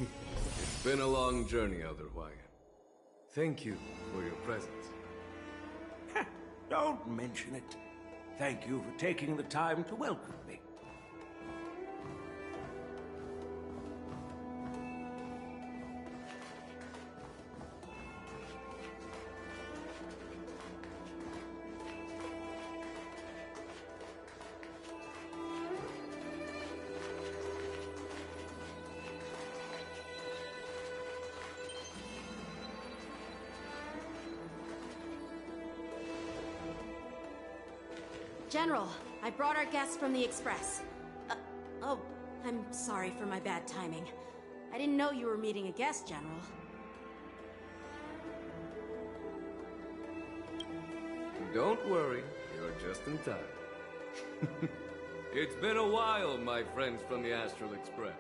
It's been a long journey, Elder Wyatt. Thank you for your presence. Don't mention it. Thank you for taking the time to welcome me. General, I brought our guests from the Express. Oh, I'm sorry for my bad timing. I didn't know you were meeting a guest, General. Don't worry, you're just in time. It's been a while, my friends from the Astral Express.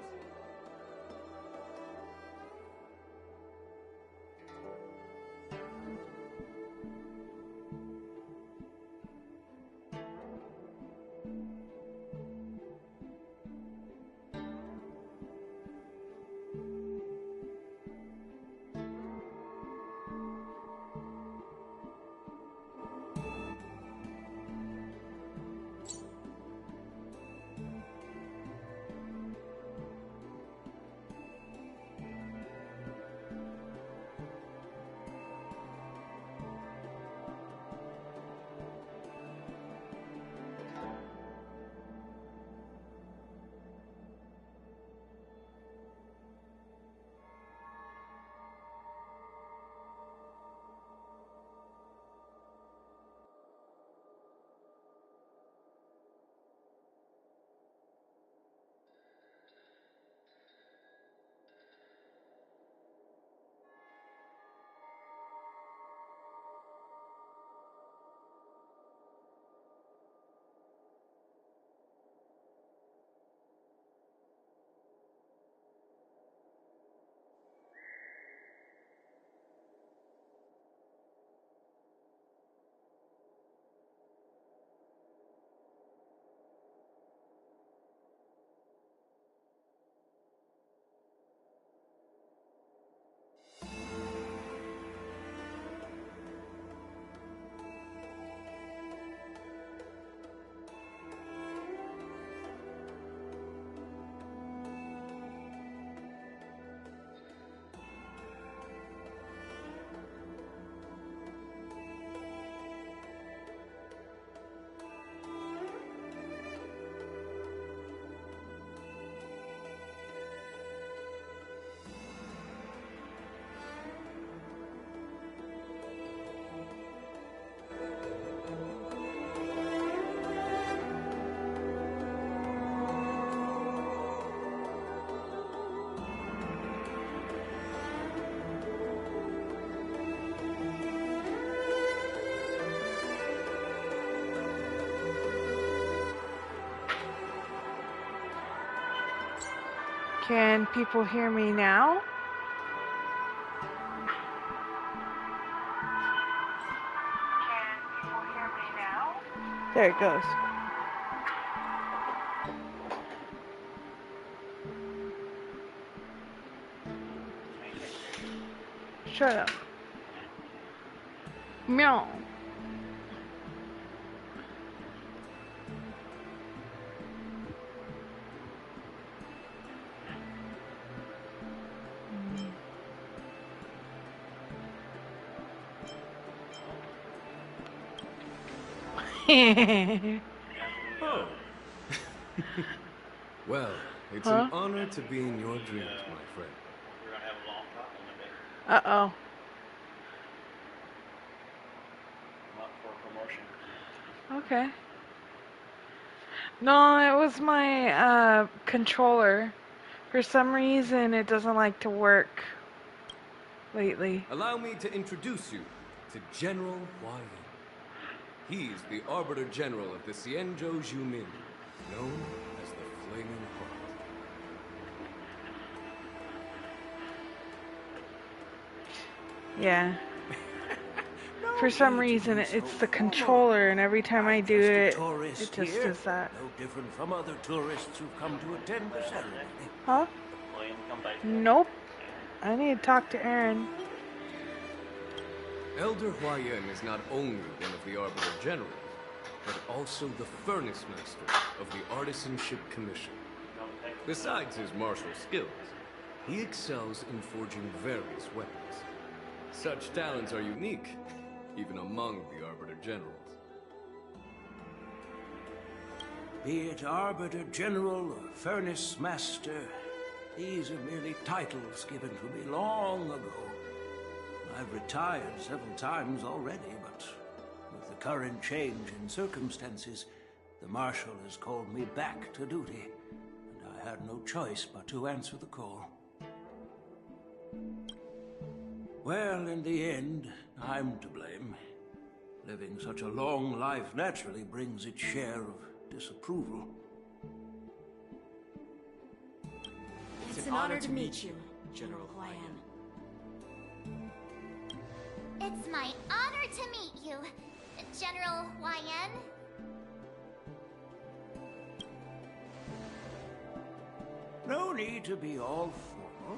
Can people hear me now? There it goes. Shut up. Meow. Oh. Well, it's an honor to be in your dreams, my friend. We're gonna have a long talk in a bit. Uh-oh. I'm up for promotion. Okay. No, it was my controller. For some reason, it doesn't like to work lately. Allow me to introduce you to General Wyatt. He's the Arbiter General of the Xianzhou Jumin, known as the Flaming Heart. Yeah. For some reason, it's the controller, and every time I do it, it just does that. No different from other tourists who've come to attend the ceremony. Huh? Well, Wayne come by? Nope. I need to talk to Aaron. Elder Huayan is not only one of the Arbiter Generals, but also the Furnace Master of the Artisanship Commission. Besides his martial skills, he excels in forging various weapons. Such talents are unique, even among the Arbiter Generals. Be it Arbiter General or Furnace Master, these are merely titles given to me long ago. I've retired several times already, but with the current change in circumstances, the Marshal has called me back to duty, and I had no choice but to answer the call. Well, in the end, I'm to blame. Living such a long life naturally brings its share of disapproval. It's an honor to meet you, General Huayan. It's my honor to meet you, General Huayan. No need to be all formal.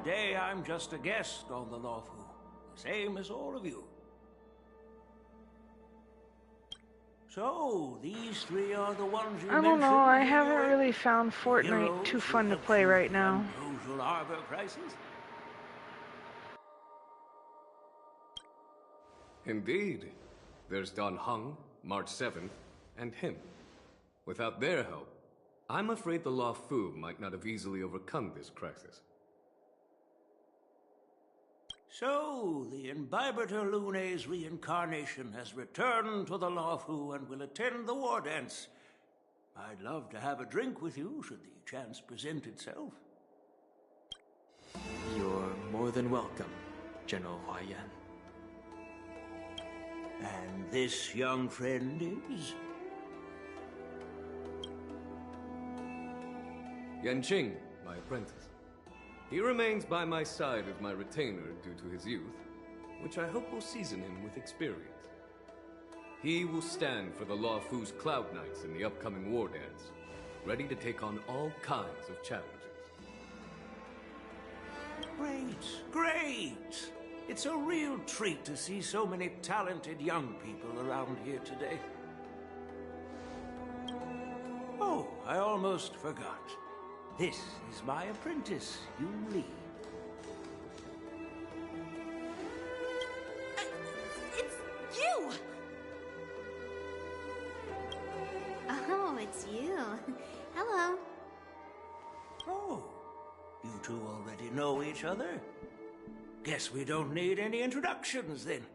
Today I'm just a guest on the Lawfu, the same as all of you. So, these three are the ones you I don't mentioned know, I in haven't your really found Fortnite heroes too who fun to helped play you right now. from Rosal Arbor crisis? Indeed. There's Don Hung, March 7th, and him. Without their help, I'm afraid the Lawfu might not have easily overcome this crisis. So, the Imbibitor Lune's reincarnation has returned to the Lawfu and will attend the war dance. I'd love to have a drink with you, should the chance present itself. You're more than welcome, General Huayan. And this young friend is? Yanqing, my apprentice. He remains by my side as my retainer due to his youth, which I hope will season him with experience. He will stand for the Lawfu's Cloud Knights in the upcoming war dance, ready to take on all kinds of challenges. Great, great! It's a real treat to see so many talented young people around here today. Oh, I almost forgot. This is my apprentice, Yun Li. It's you! Oh, it's you. Hello. Oh, you two already know each other? Guess we don't need any introductions then.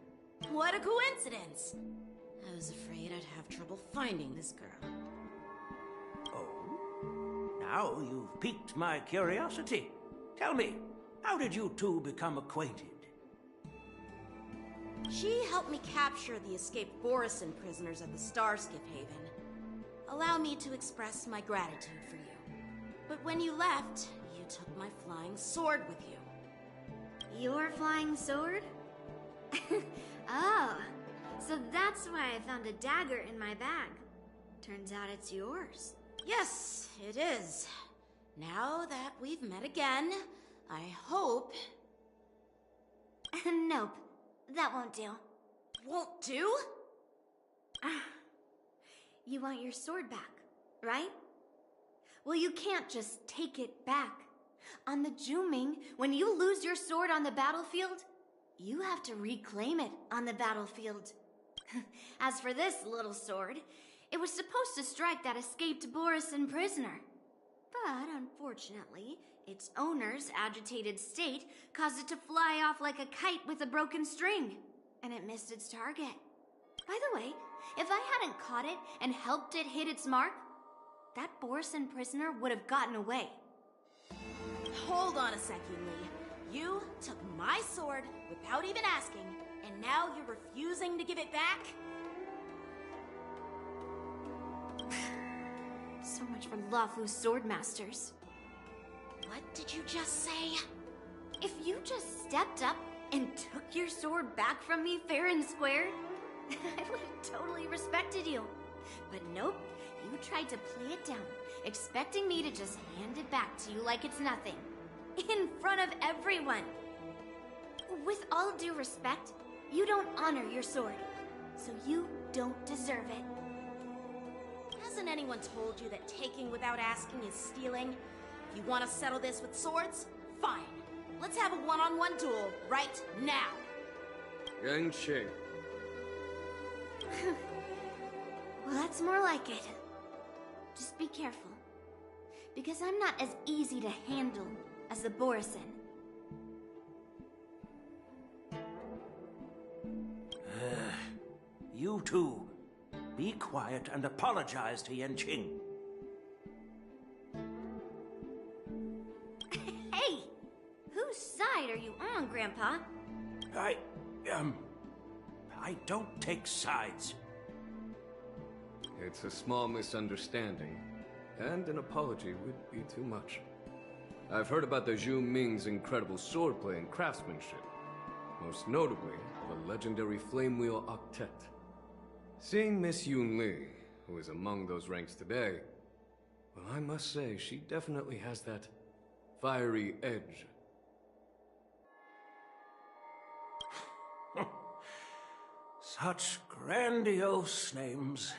What a coincidence! I was afraid I'd have trouble finding this girl. Oh, now you've piqued my curiosity. Tell me, how did you two become acquainted? She helped me capture the escaped Borison prisoners at the Starskiff Haven. Allow me to express my gratitude for you. But when you left, you took my flying sword with you. Your flying sword? Oh, so that's why I found a dagger in my bag. Turns out it's yours. Yes, it is. Now that we've met again, I hope... Nope, that won't do. Won't do? You want your sword back, right? Well, you can't just take it back. On the Juming, when you lose your sword on the battlefield, you have to reclaim it on the battlefield. As for this little sword, it was supposed to strike that escaped Borison prisoner. But unfortunately, its owner's agitated state caused it to fly off like a kite with a broken string, and it missed its target. By the way, if I hadn't caught it and helped it hit its mark, that Borison prisoner would have gotten away. Hold on a second, Lee. You took my sword without even asking, and now you're refusing to give it back? So much for Lawfu Swordmasters. What did you just say? If you just stepped up and took your sword back from me fair and square, I would have totally respected you. But nope, You tried to play it down, expecting me to just hand it back to you like it's nothing. In front of everyone. With all due respect, you don't honor your sword. So you don't deserve it. Hasn't anyone told you that taking without asking is stealing? If you want to settle this with swords, fine. Let's have a one-on-one duel right now. Yang Qing. Well, that's more like it. Just be careful. Because I'm not as easy to handle as the Borisin. You two, be quiet and apologize to Yanqing. Hey! Whose side are you on, Grandpa? I don't take sides. It's a small misunderstanding, and an apology would be too much. I've heard about the Zhu Ming's incredible swordplay and craftsmanship, most notably of a legendary flame wheel octet. Seeing Miss Yun Li, who is among those ranks today, well, I must say, she definitely has that fiery edge. Such grandiose names.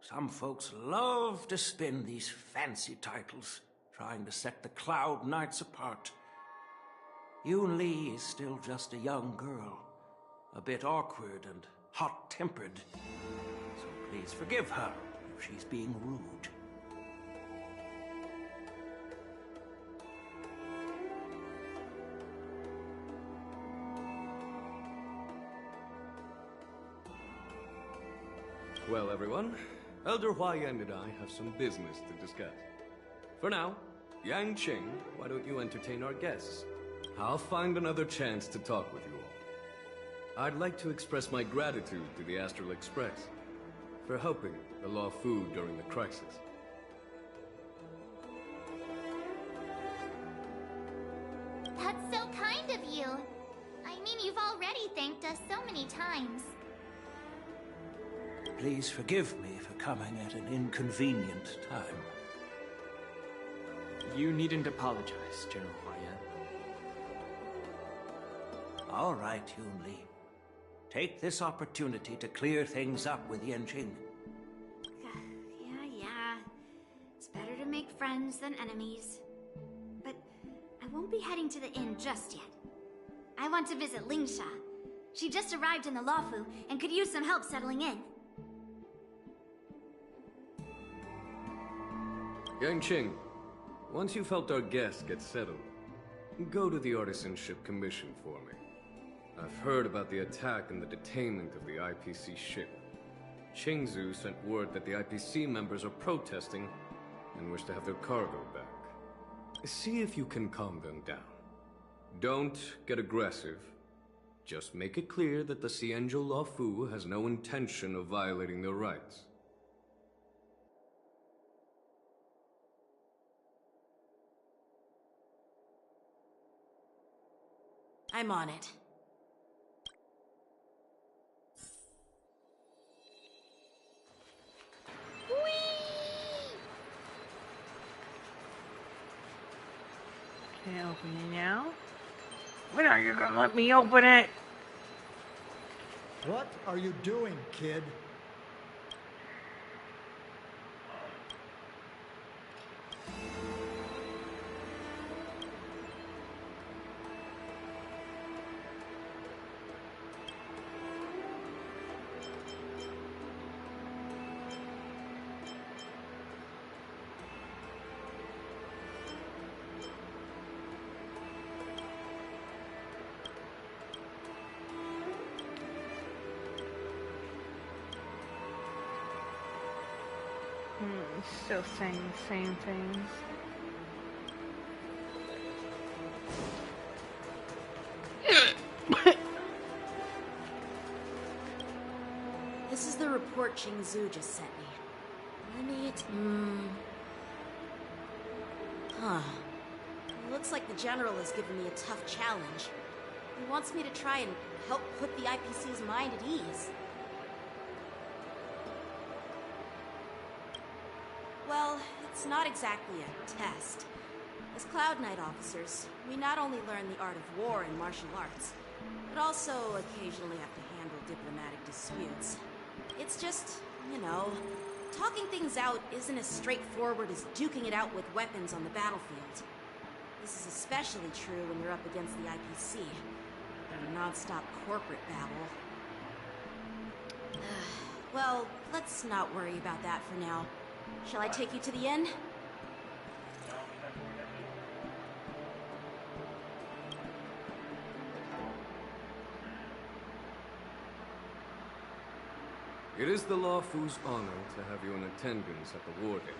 Some folks love to spin these fancy titles, trying to set the Cloud Knights apart. Yun Li is still just a young girl, a bit awkward and hot-tempered. So please forgive her if she's being rude. Well, everyone, Elder Huaiyan and I have some business to discuss. For now, Yang Qing, why don't you entertain our guests? I'll find another chance to talk with you all. I'd like to express my gratitude to the Astral Express for helping the Law Fu during the crisis. That's so kind of you. I mean, you've already thanked us so many times. Please forgive me for coming at an inconvenient time. You needn't apologize, General Huaiyan. All right, Yun Li. Take this opportunity to clear things up with Yanqing. Yeah. It's better to make friends than enemies. But I won't be heading to the inn just yet. I want to visit Lingsha. She just arrived in the Luofu and could use some help settling in. Yang Qing, once you've helped our guests get settled, go to the Artisanship Commission for me. I've heard about the attack and the detainment of the IPC ship. Qingzu sent word that the IPC members are protesting and wish to have their cargo back. See if you can calm them down. Don't get aggressive. Just make it clear that the Xianzhou Law Fu has no intention of violating their rights. I'm on it. Can I open it now? When are you gonna let me open it? What are you doing, kid? Still saying the same things. This is the report Qingzu just sent me. Looks like the General has given me a tough challenge. He wants me to try and help put the IPC's mind at ease. it's not exactly a test. As Cloud Knight officers, we not only learn the art of war and martial arts, but also occasionally have to handle diplomatic disputes. It's just, you know, talking things out isn't as straightforward as duking it out with weapons on the battlefield. This is especially true when you're up against the IPC, and a non-stop corporate babble. Well, let's not worry about that for now. Shall I take you to the inn? It is the Lawfu's honor to have you in attendance at the war games.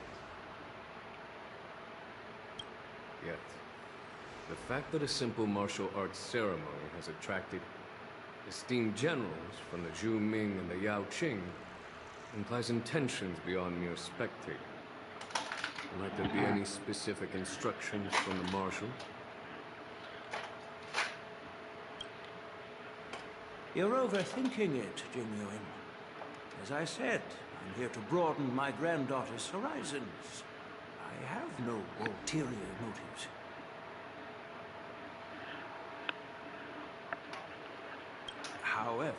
Yet, the fact that a simple martial arts ceremony has attracted esteemed generals from the Zhu Ming and the Yao Qing implies intentions beyond mere spectating. Might there be any specific instructions from the marshal? You're overthinking it, Jingyuin. As I said, I'm here to broaden my granddaughter's horizons. I have no ulterior motives. However,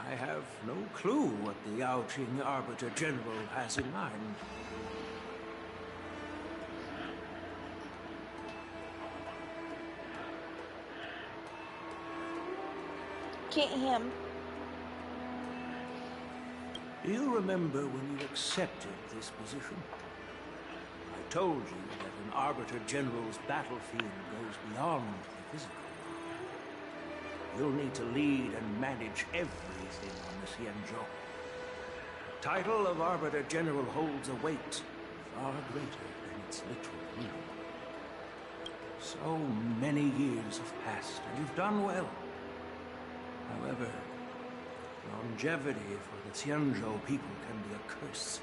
I have no clue what the Yao Qing Arbiter General has in mind. Get him. Do you remember when you accepted this position? I told you that an Arbiter General's battlefield goes beyond the physical. You'll need to lead and manage everything on the Xianzhou. The title of Arbiter General holds a weight far greater than its literal meaning. So many years have passed, and you've done well. However, longevity for the Xianzhou people can be a curse.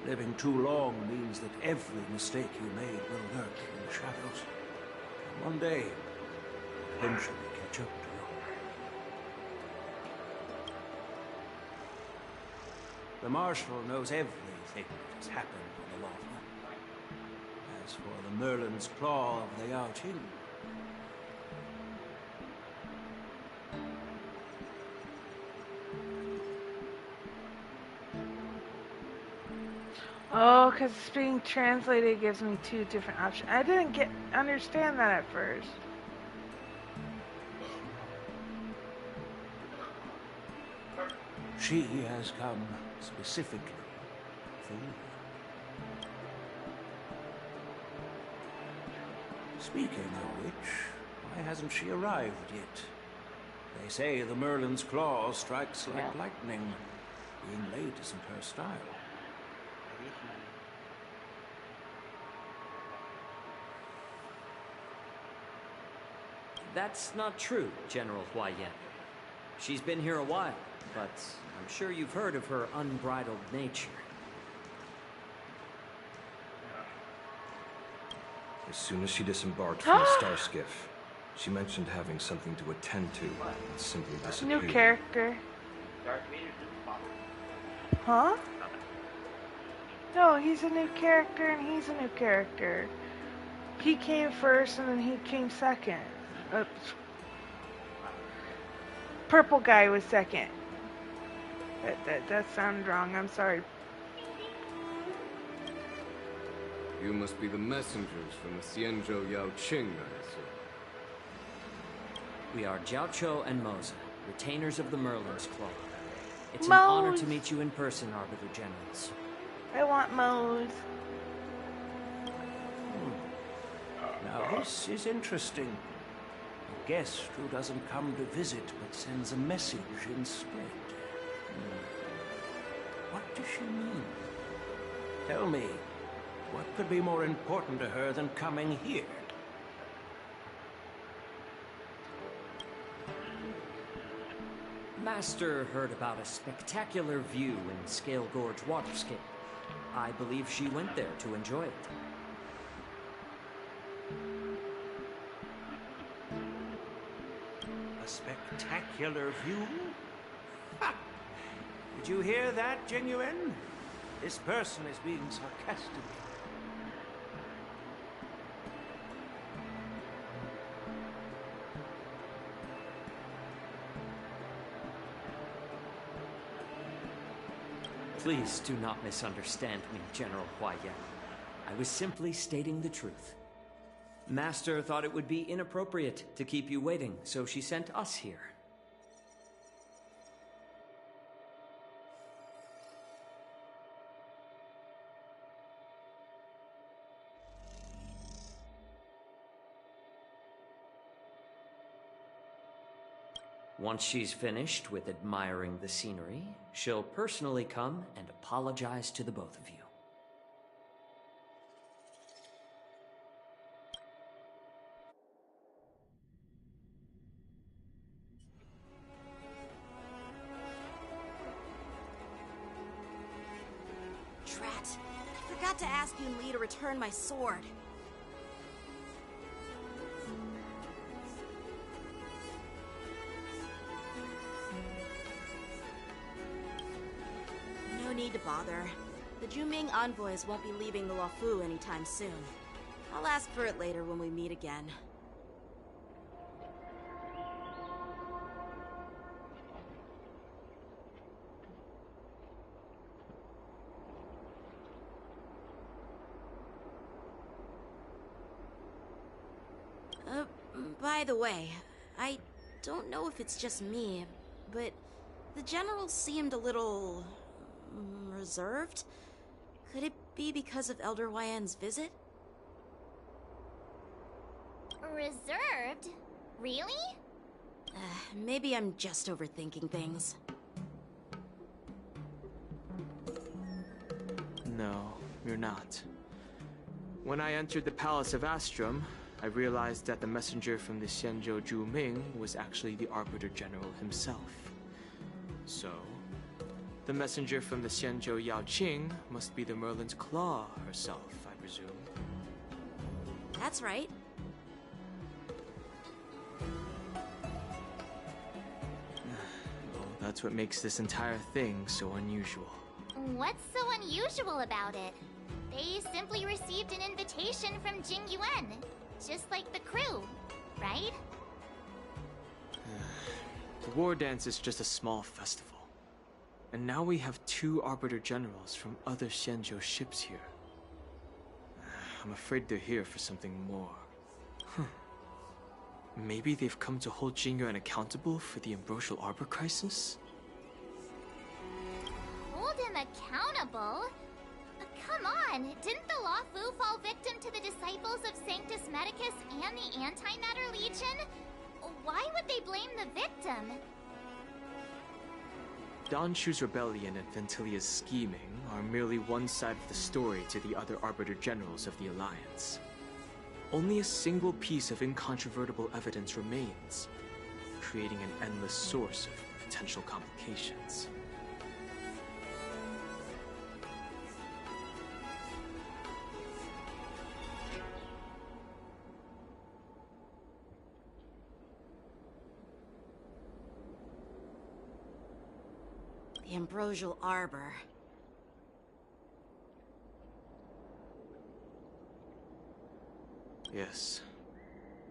Living too long means that every mistake you made will lurk in the shadows. And one day, eventually catch up to you. The Marshal knows everything that has happened on the Lawfu. As for the Merlin's Claw of the Yao Qing, Oh, because it's being translated gives me two different options. I didn't understand that at first. she has come specifically for you. Speaking of which, why hasn't she arrived yet? They say the Merlin's Claw strikes like lightning. Being late isn't her style. That's not true, General Huai Yan. She's been here a while, but I'm sure you've heard of her unbridled nature. As soon as she disembarked from the star skiff, she mentioned having something to attend to and simply disappeared. New character. Huh? No, he's a new character and he's a new character. He came first and then he came second. Purple guy was second. That sounded wrong. I'm sorry. You must be the messengers from the Xianzhou Yao Qing, I assume. We are Jiaoqiu and Moza, retainers of the Merlin's Claw. It's an honor to meet you in person, Arbiter Generals. I want Moe's. Now this is interesting. A guest who doesn't come to visit but sends a message instead. What does she mean? Tell me, what could be more important to her than coming here? Master heard about a spectacular view in Scale Gorge Waterscape. I believe she went there to enjoy it. A spectacular view? Ha! Did you hear that, Jingyuin? This person is being sarcastic. Please do not misunderstand me, General Huai Yan. I was simply stating the truth. Master thought it would be inappropriate to keep you waiting, so she sent us here. Once she's finished with admiring the scenery, she'll personally come and apologize to the both of you. Drat. I forgot to ask Yun Li to return my sword. No need to bother. The Juming envoys won't be leaving the Luofu anytime soon. I'll ask for it later when we meet again. By the way, I don't know if it's just me, but the general seemed a little reserved. Could it be because of Elder Huaiyan's visit? Reserved? Really? Maybe I'm just overthinking things. No, you're not. When I entered the Palace of Astrum, I realized that the messenger from the Xianzhou Zhuming was actually the Arbiter General himself. So, the messenger from the Xianzhou Yaoqing must be the Merlin's Claw herself, I presume. That's right. Well, that's what makes this entire thing so unusual. What's so unusual about it? They simply received an invitation from Jing Yuan, just like the crew, right? The war dance is just a small festival. And now we have 2 Arbiter Generals from other Xianzhou ships here. I'm afraid they're here for something more. Maybe they've come to hold Jing Yuan accountable for the Ambrosial Arbor crisis? Hold him accountable? Come on, didn't the Luofu fall victim to the disciples of Sanctus Medicus and the Antimatter Legion? Why would they blame the victim? Don Shu's rebellion and Ventilia's scheming are merely one side of the story to the other Arbiter Generals of the Alliance. Only a single piece of incontrovertible evidence remains, creating an endless source of potential complications. The Ambrosial Arbor. Yes.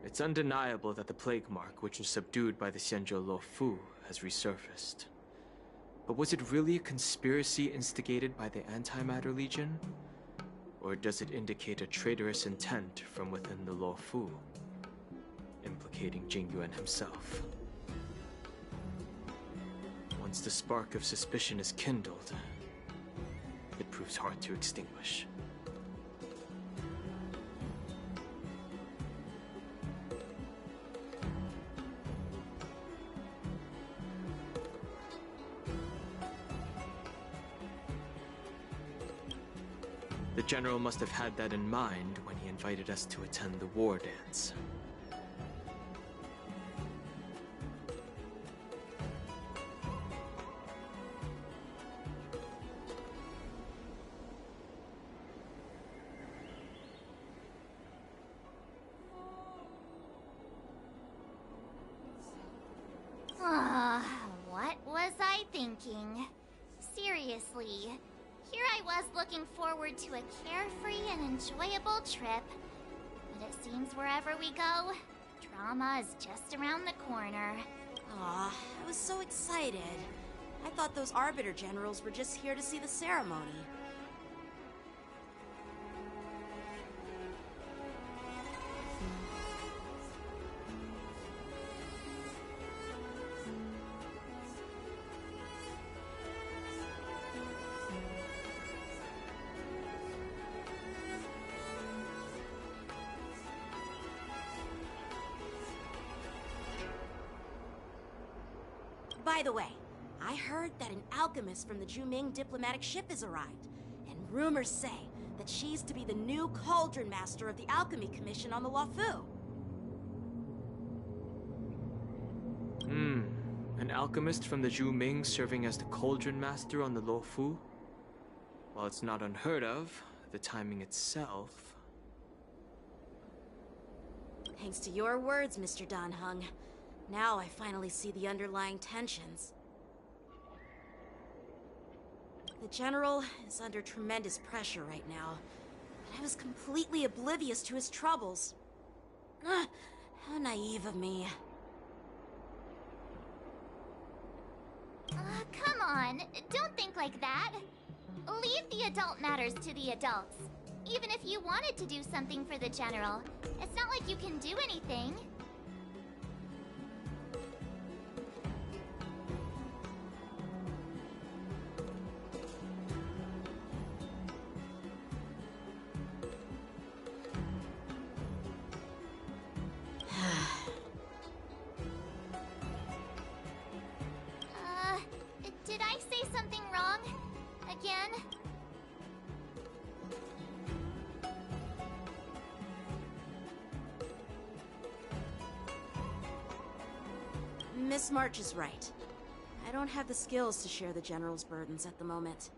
It's undeniable that the plague mark, which was subdued by the Xianzhou Luofu, has resurfaced. But was it really a conspiracy instigated by the Antimatter Legion? Or does it indicate a traitorous intent from within the Luofu, implicating Jing Yuan himself? Once the spark of suspicion is kindled, it proves hard to extinguish. The General must have had that in mind when he invited us to attend the war dance. What was I thinking? Seriously, here I was looking forward to a carefree and enjoyable trip. But it seems wherever we go, drama is just around the corner. Aw, I was so excited. I thought those Arbiter Generals were just here to see the ceremony. By the way, I heard that an alchemist from the Juming diplomatic ship has arrived, and rumors say that she's to be the new Cauldron Master of the Alchemy Commission on the Luofu. An alchemist from the Juming serving as the Cauldron Master on the Luofu? While it's not unheard of, the timing itself... Thanks to your words, Mr. Dan Heng. Now I finally see the underlying tensions. The General is under tremendous pressure right now, but I was completely oblivious to his troubles. How naive of me. Come on, don't think like that. Leave the adult matters to the adults. Even if you wanted to do something for the General, it's not like you can do anything. Did I say something wrong? Again? Miss March is right. I don't have the skills to share the General's burdens at the moment.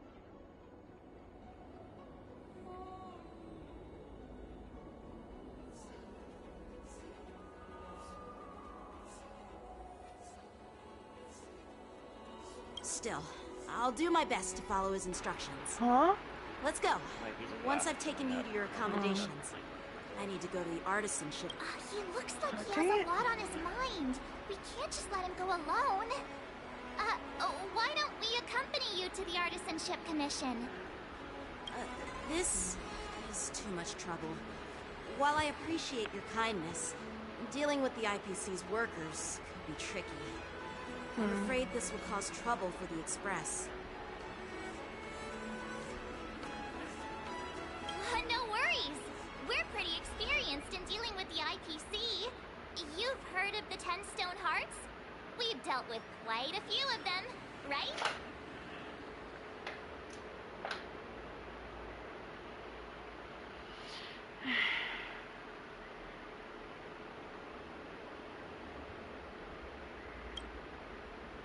Still, I'll do my best to follow his instructions. Huh? Let's go. Once I've taken you to your accommodations, I need to go to the artisan ship. He looks like he has a lot on his mind. We can't just let him go alone. Why don't we accompany you to the Artisan Ship Commission? This is too much trouble. While I appreciate your kindness, dealing with the IPC's workers could be tricky. I'm afraid this will cause trouble for the Express. No worries. We're pretty experienced in dealing with the IPC. You've heard of the 10 Stone Hearts? We've dealt with quite a few of them, right?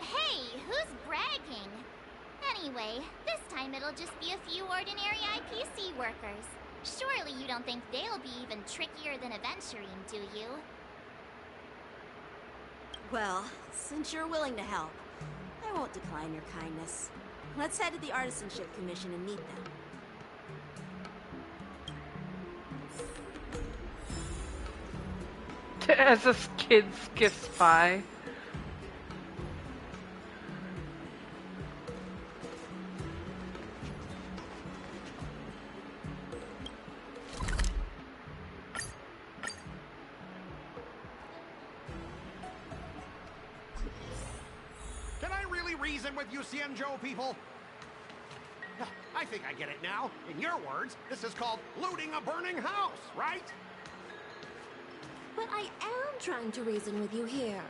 Hey, who's bragging? Anyway, this time it'll just be a few ordinary IPC workers. Surely you don't think they'll be even trickier than Aventurine, do you? Well, since you're willing to help, I won't decline your kindness. Let's head to the Artisanship Commission and meet them. As this kid's gift spy. Can I really reason with you Xianzhou people? I think I get it now. In your words, this is called looting a burning house, right? But I am trying to reason with you here.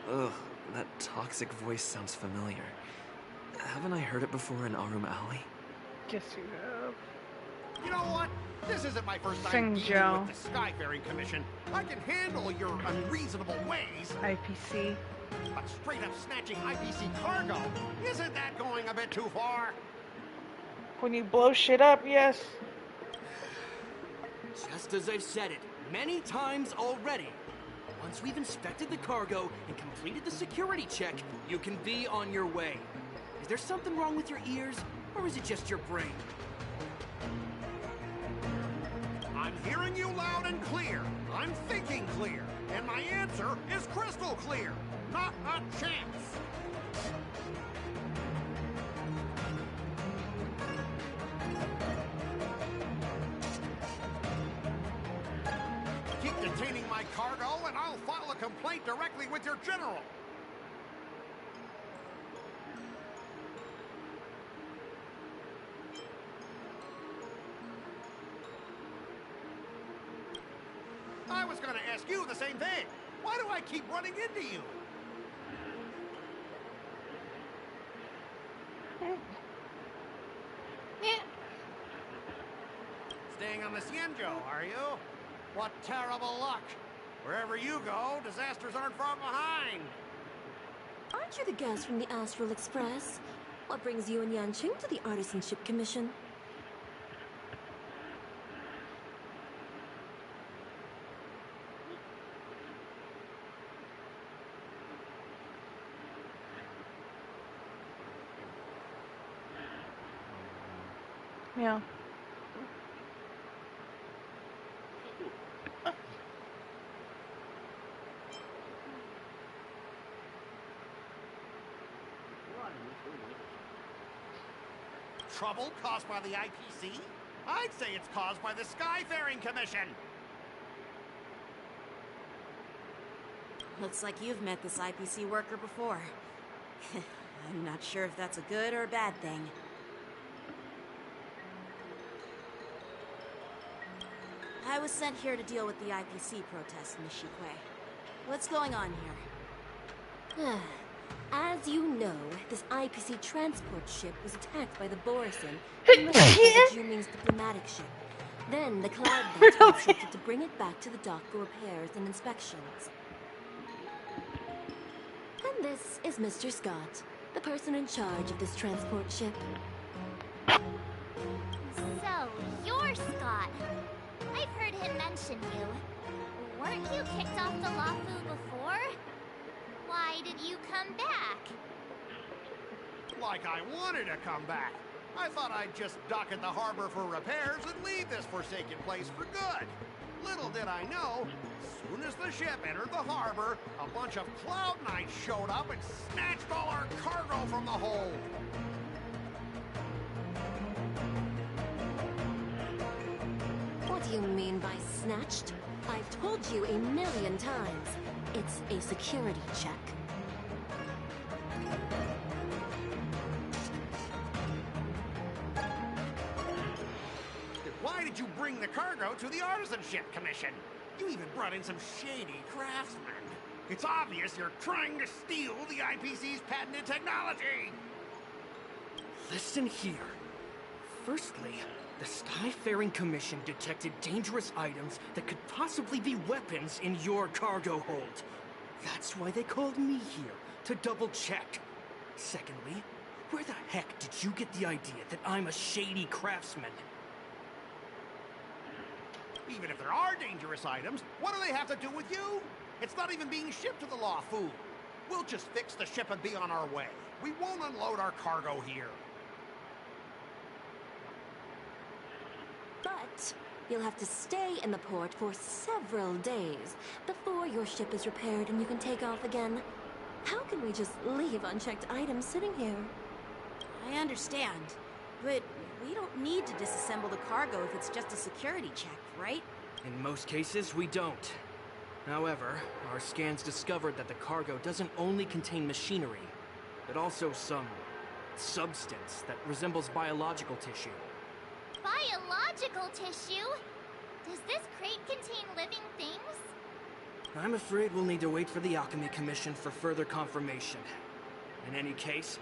Ugh, that toxic voice sounds familiar. Haven't I heard it before in Arum Alley? Guess you have. You know what? This isn't my first time dealing Xinjiao. with the Skyfaring Commission. I can handle your unreasonable ways. IPC. But straight up snatching IPC cargo, isn't that going a bit too far? When you blow shit up, yes. Just as I've said it many times already. Once we've inspected the cargo and completed the security check, you can be on your way. Is there something wrong with your ears, or is it just your brain? I'm hearing you loud and clear. I'm thinking clear. And my answer is crystal clear. Not a chance. Keep detaining my cargo, and I'll file a complaint directly with your general. I was going to ask you the same thing. Why do I keep running into you? Staying on the Cienjo, are you? What terrible luck. Wherever you go, disasters aren't far behind. Aren't you the guest from the Astral Express? What brings you and Yanqing to the Artisanship Commission? Yeah. Trouble caused by the IPC? I'd say it's caused by the Skyfaring Commission. Looks like you've met this IPC worker before. I'm not sure if that's a good or a bad thing. I was sent here to deal with the IPC protest in the Shikwe. What's going on here? As you know, this IPC transport ship was attacked by the Borison and rescued by the Juming's diplomatic ship. Then the Cloud Knights were instructed to bring it back to the dock for repairs and inspections. And this is Mr. Scott, the person in charge of this transport ship. So, you're Scott. I've heard him mention you. Weren't you kicked off the Lafu before? Why did you come back? Like I wanted to come back. I thought I'd just dock at the harbor for repairs and leave this forsaken place for good. Little did I know, as soon as the ship entered the harbor, a bunch of Cloud Knights showed up and snatched all our cargo from the hold. What do you mean by snatched? I've told you 1,000,000 times. It's a security check. Why did you bring the cargo to the Artisanship Commission? You even brought in some shady craftsmen. It's obvious you're trying to steal the IPC's patented technology. Listen here. Firstly, the Skyfaring Commission detected dangerous items that could possibly be weapons in your cargo hold. That's why they called me here, to double-check. Secondly, where the heck did you get the idea that I'm a shady craftsman? Even if there are dangerous items, what do they have to do with you? It's not even being shipped to the Lafu. We'll just fix the ship and be on our way. We won't unload our cargo here. But you'll have to stay in the port for several days before your ship is repaired and you can take off again. How can we just leave unchecked items sitting here? I understand, but we don't need to disassemble the cargo if it's just a security check, right? In most cases, we don't. However, our scans discovered that the cargo doesn't only contain machinery, but also some substance that resembles biological tissue. Biological tissue? Does this crate contain living things? I'm afraid we'll need to wait for the Alchemy Commission for further confirmation. In any case,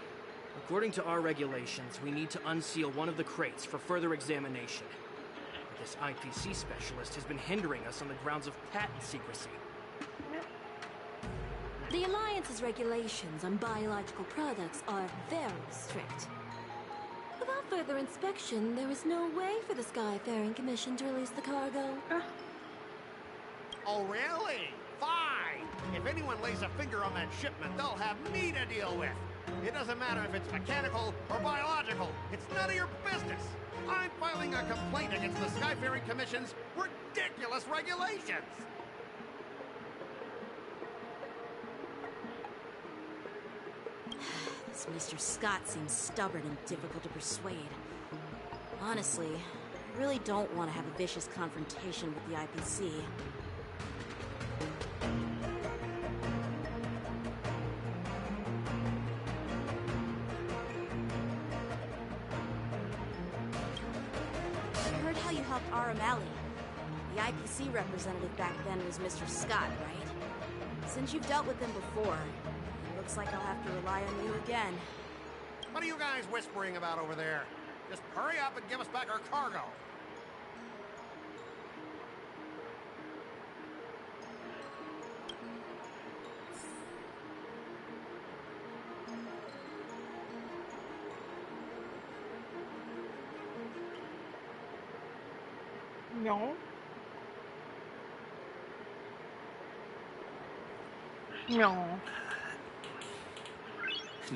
according to our regulations, we need to unseal one of the crates for further examination. But this IPC specialist has been hindering us on the grounds of patent secrecy. The Alliance's regulations on biological products are very strict. Without further inspection, there is no way for the Skyfaring Commission to release the cargo. Oh, really? Fine. If anyone lays a finger on that shipment, they'll have me to deal with. It doesn't matter if it's mechanical or biological. It's none of your business. I'm filing a complaint against the Skyfaring Commission's ridiculous regulations. This Mr. Scott seems stubborn and difficult to persuade. Honestly, I really don't want to have a vicious confrontation with the IPC. I heard how you helped Aramali. The IPC representative back then was Mr. Scott, right? Since you've dealt with him before, looks like I'll have to rely on you again. What are you guys whispering about over there? Just hurry up and give us back our cargo. No. No.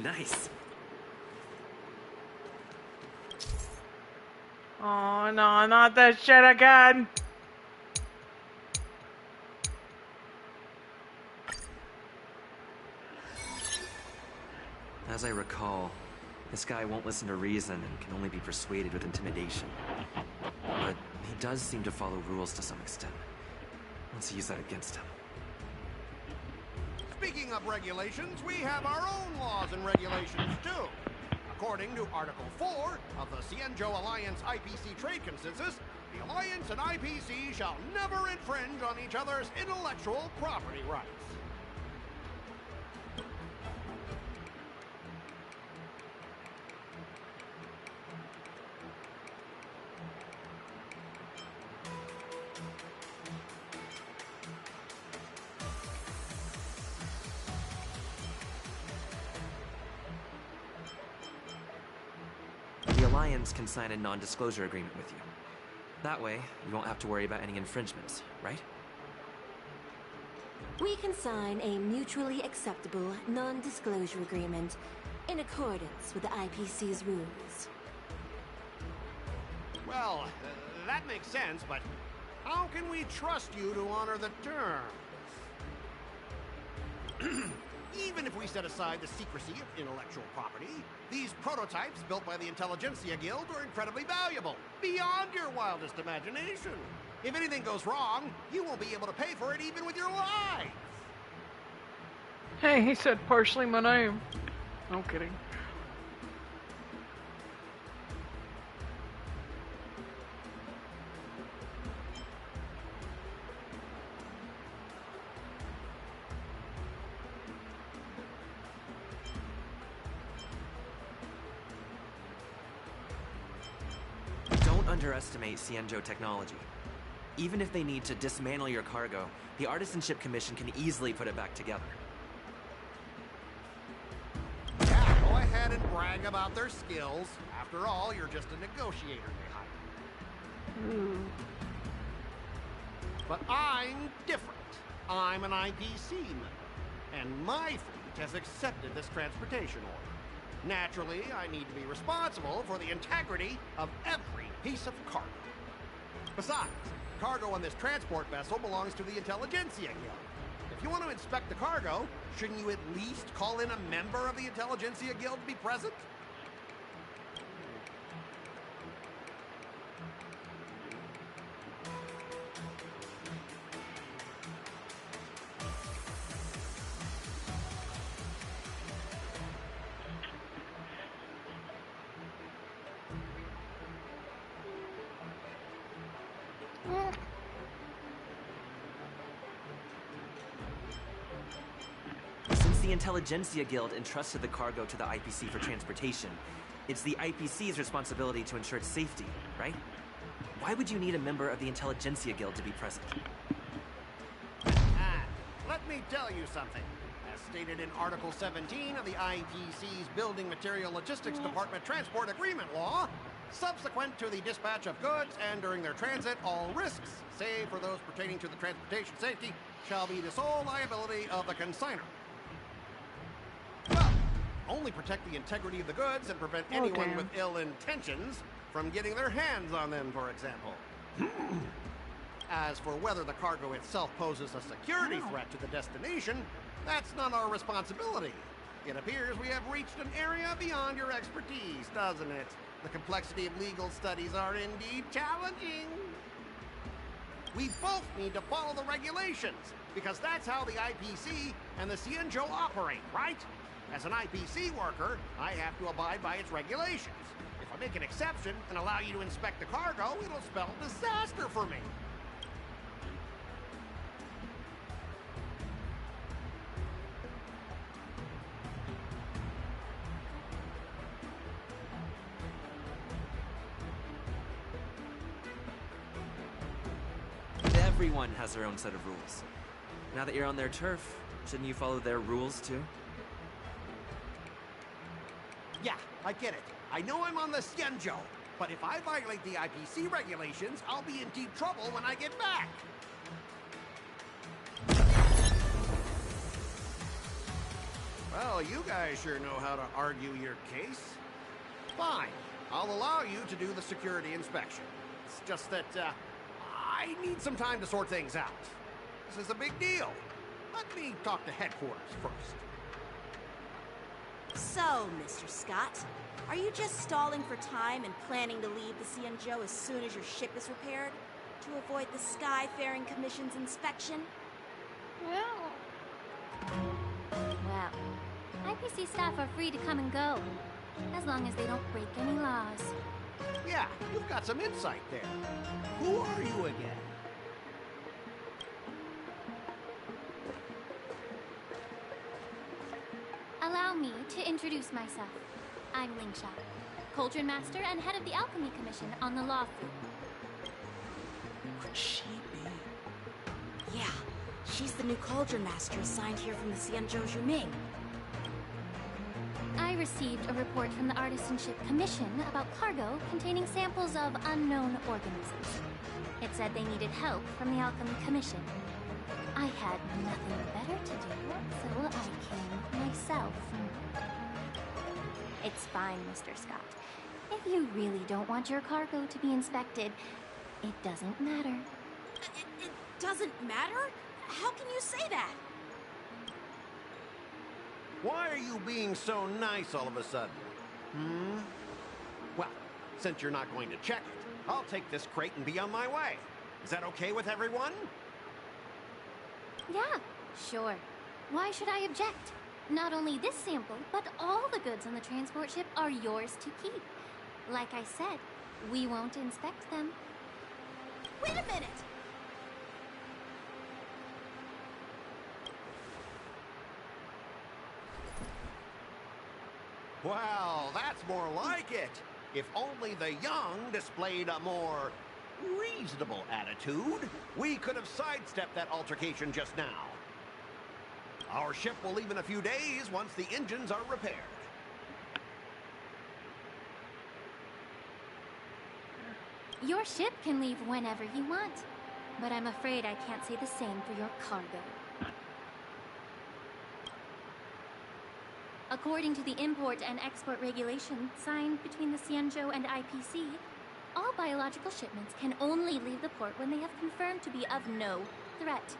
Nice. Oh no, not that shit again. As I recall, this guy won't listen to reason and can only be persuaded with intimidation. But he does seem to follow rules to some extent. Let's use that against him. Speaking of regulations, we have our own laws and regulations, too. According to Article 4 of the Cienjo Alliance IPC Trade Consensus, the Alliance and IPC shall never infringe on each other's intellectual property rights. The Alliance can sign a non-disclosure agreement with you. That way, you won't have to worry about any infringements, right? We can sign a mutually acceptable non-disclosure agreement in accordance with the IPC's rules. Well, that makes sense, but how can we trust you to honor the terms? Even if we set aside the secrecy of intellectual property, these prototypes built by the Intelligentsia Guild are incredibly valuable, beyond your wildest imagination. If anything goes wrong, you won't be able to pay for it even with your lives. Hey, he said partially my name. No kidding. Underestimate Cienjo technology. Even if they need to dismantle your cargo, the Artisanship Commission can easily put it back together. Yeah, go ahead and brag about their skills. After all, you're just a negotiator they hired. But I'm different. I'm an IPC member, and my fleet has accepted this transportation order. Naturally, I need to be responsible for the integrity of every piece of cargo. Besides, cargo on this transport vessel belongs to the Intelligentsia Guild. If you want to inspect the cargo, shouldn't you at least call in a member of the Intelligentsia Guild to be present? Since the Intelligentsia Guild entrusted the cargo to the IPC for transportation, it's the IPC's responsibility to ensure its safety, right? Why would you need a member of the Intelligentsia Guild to be present? Let me me tell you something. As stated in Article 17 of the IPC's Building Material Logistics Department Transport Agreement Law, subsequent to the dispatch of goods and during their transit, all risks, save for those pertaining to the transportation safety, shall be the sole liability of the consignor. Well, only protect the integrity of the goods and prevent anyone with ill intentions from getting their hands on them, for example. As for whether the cargo itself poses a security threat to the destination, that's not our responsibility. It appears we have reached an area beyond your expertise, doesn't it? The complexity of legal studies are indeed challenging. We both need to follow the regulations, because that's how the IPC and the Cienjo operate, right? As an IPC worker, I have to abide by its regulations. If I make an exception and allow you to inspect the cargo, it'll spell disaster for me. Everyone has their own set of rules. Now that you're on their turf, shouldn't you follow their rules too? Yeah, I get it. I know I'm on the Cienjo, but if I violate the IPC regulations, I'll be in deep trouble when I get back. Well, you guys sure know how to argue your case. Fine, I'll allow you to do the security inspection. It's just that, I need some time to sort things out. This is a big deal. Let me talk to headquarters first. So, Mr. Scott, are you just stalling for time and planning to leave the Cienjo as soon as your ship is repaired? To avoid the Skyfaring Commission's inspection? Well, IPC staff are free to come and go, as long as they don't break any laws. Yeah, you've got some insight there. Who are you again? Allow me to introduce myself. I'm Lingsha, Cauldron Master and head of the Alchemy Commission on the Law Fu. Could she be? Yeah, she's the new Cauldron Master assigned here from the Cienjo Juming. I received a report from the Artisanship Commission about cargo containing samples of unknown organisms. It said they needed help from the Alchemy Commission. I had nothing better to do, so I came myself. It's fine, Mr. Scott. If you really don't want your cargo to be inspected, it doesn't matter. It doesn't matter? How can you say that? Why are you being so nice all of a sudden? Well, since you're not going to check it, I'll take this crate and be on my way. Is that okay with everyone? Yeah, sure. Why should I object? Not only this sample, but all the goods on the transport ship are yours to keep. Like I said, we won't inspect them. Wait a minute! Well, that's more like it. If only the young displayed a more reasonable attitude, we could have sidestepped that altercation just now. Our ship will leave in a few days once the engines are repaired. Your ship can leave whenever you want, but I'm afraid I can't say the same for your cargo. According to the import and export regulations signed between the Cienjo and IPC, all biological shipments can only leave the port when they have confirmed to be of no threat,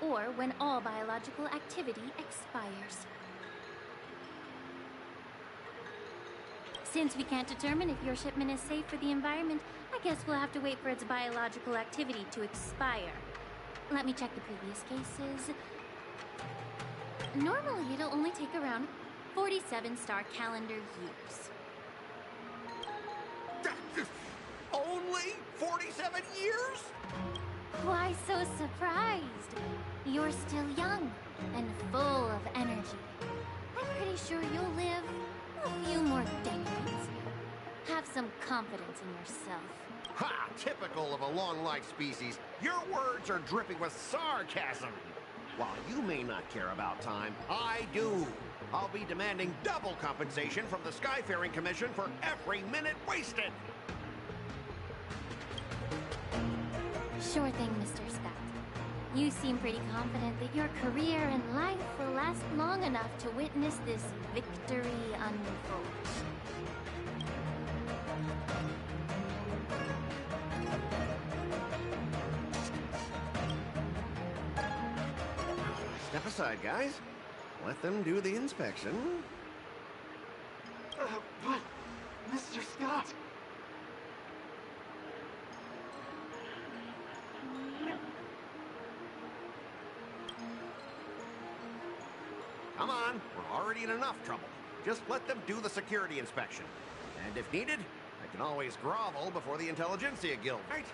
or when all biological activity expires. Since we can't determine if your shipment is safe for the environment, I guess we'll have to wait for its biological activity to expire. Let me check the previous cases. Normally, it'll only take around 47 star calendar years. Only 47 years? Why so surprised? You're still young and full of energy. I'm pretty sure you'll live a few more decades. Have some confidence in yourself. Ha! Typical of a long-life species. Your words are dripping with sarcasm. While you may not care about time, I do. I'll be demanding double compensation from the Skyfaring Commission for every minute wasted. Sure thing, Mr. Scott. You seem pretty confident that your career and life will last long enough to witness this victory unfold. Step aside, guys. Let them do the inspection. But, Mr. Scott... Come on, we're already in enough trouble. Just let them do the security inspection. And if needed, I can always grovel before the Intelligentsia Guild, right?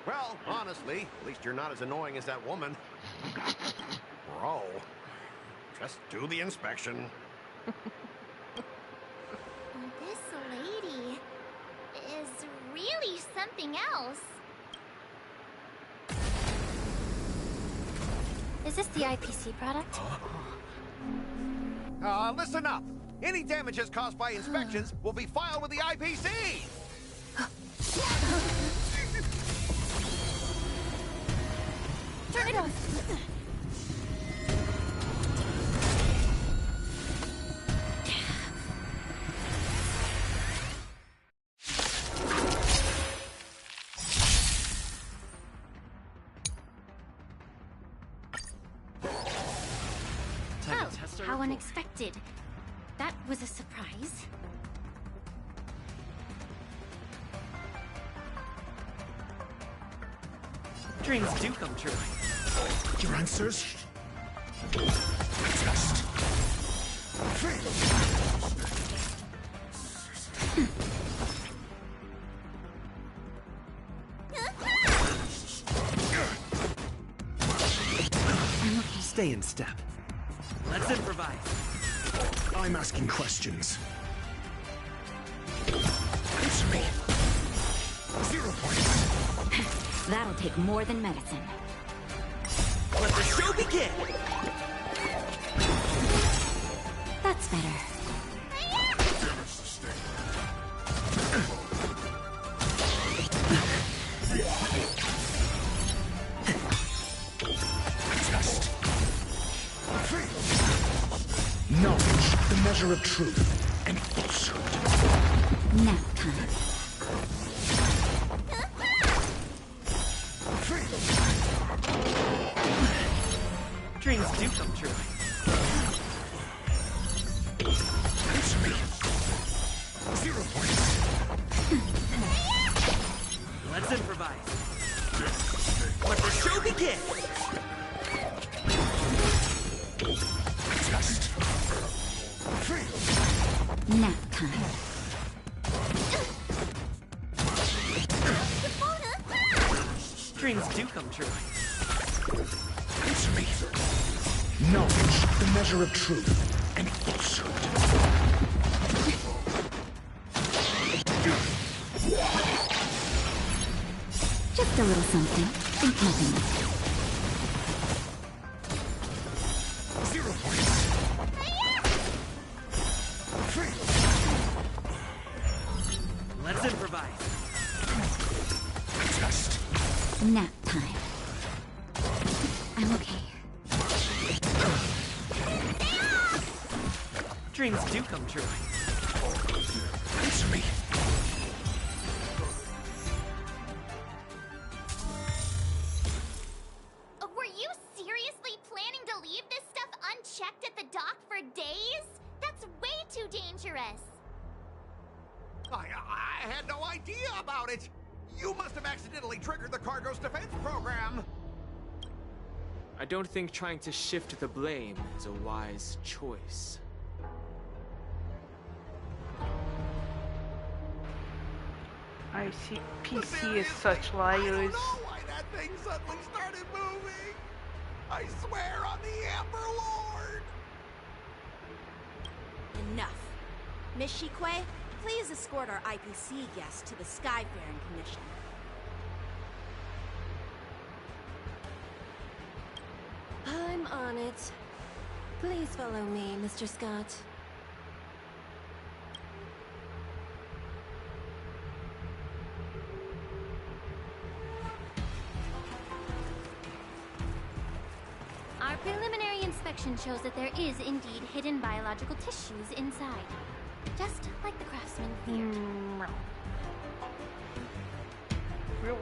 Well, honestly, at least you're not as annoying as that woman. Bro, just do the inspection. This lady is really something else. Is this the IPC product? Listen up. Any damages caused by inspections will be filed with the IPC. Turn it off! Oh, how unexpected. That was a surprise. Dreams do come true. Your answers? Test. Stay in step. Let's improvise. I'm asking questions. Answer me. 0 points. That'll take more than medicine. Let the show begin! That's better. Knowledge, the measure of truth and falsehood. Nap time. Dreams do come true. Answer me. 0 points. Let's improvise. Let the show begin! Test. Nap time. Dreams do come true. Answer me. Knowledge, the measure of truth and falsehood. Just a little something. Think nothing of it. 0 points. Let's improvise. Test. Nap time. I'm okay. Dreams do come true. Answer me. Were you seriously planning to leave this stuff unchecked at the dock for days? That's way too dangerous. I had no idea about it. You must have accidentally triggered the cargo's defense program. I don't think trying to shift the blame is a wise choice. PC is such liars. I don't know why that thing suddenly started moving. I swear on the Amber Lord. Enough. Miss Shikwe, please escort our IPC guest to the Skyfaring Commission. I'm on it. Please follow me, Mr. Scott. Our preliminary inspection shows that there is indeed hidden biological tissues inside. Just like the craftsman feared. Really?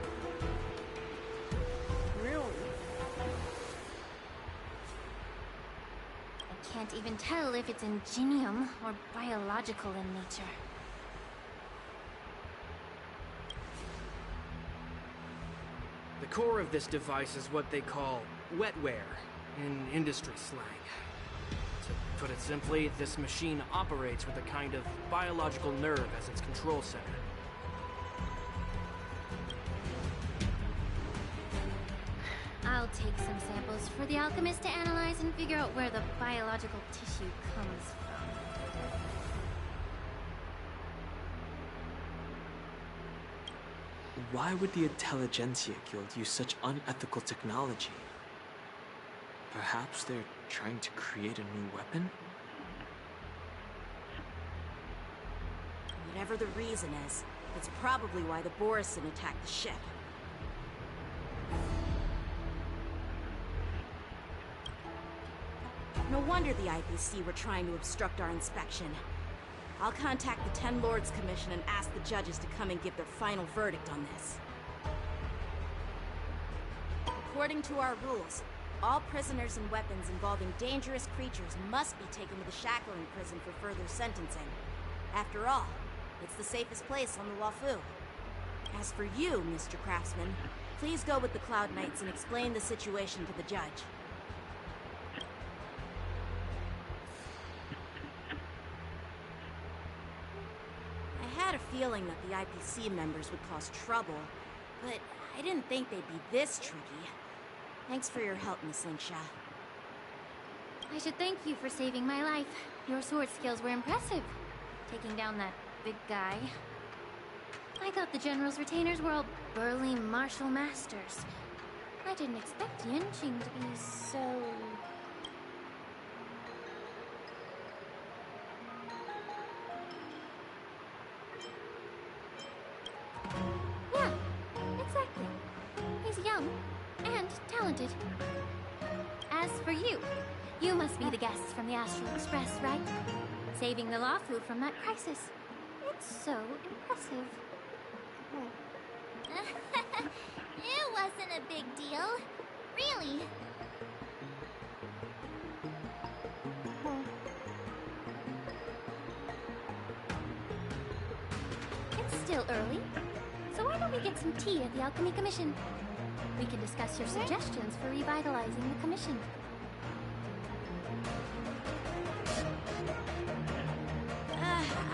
I can't even tell if it's ingenium or biological in nature. The core of this device is what they call wetware in industry slang. To put it simply, this machine operates with a kind of biological nerve as its control center. I'll take some samples for the alchemist to analyze and figure out where the biological tissue comes from. Why would the Intelligentsia Guild use such unethical technology? Perhaps they're trying to create a new weapon? Whatever the reason is, it's probably why the Borison attacked the ship. No wonder the IPC were trying to obstruct our inspection. I'll contact the Ten Lords Commission and ask the judges to come and give their final verdict on this. According to our rules, all prisoners and weapons involving dangerous creatures must be taken to the shackling prison for further sentencing. After all, it's the safest place on the Wafu. As for you, Mr. Craftsman, please go with the Cloud Knights and explain the situation to the judge. I had a feeling that the IPC members would cause trouble, but I didn't think they'd be this tricky. Thanks for your help, Miss Linksha. I should thank you for saving my life. Your sword skills were impressive. Taking down that big guy. I thought the General's retainers were all burly martial masters. I didn't expect Yenching to be so... Yeah, exactly. He's young and talented. As for you, you must be the guests from the Astral Express, right? Saving the Lafu from that crisis. It's so impressive. It wasn't a big deal. Really. It's still early, so why don't we get some tea at the Alchemy Commission? We can discuss your suggestions for revitalizing the commission.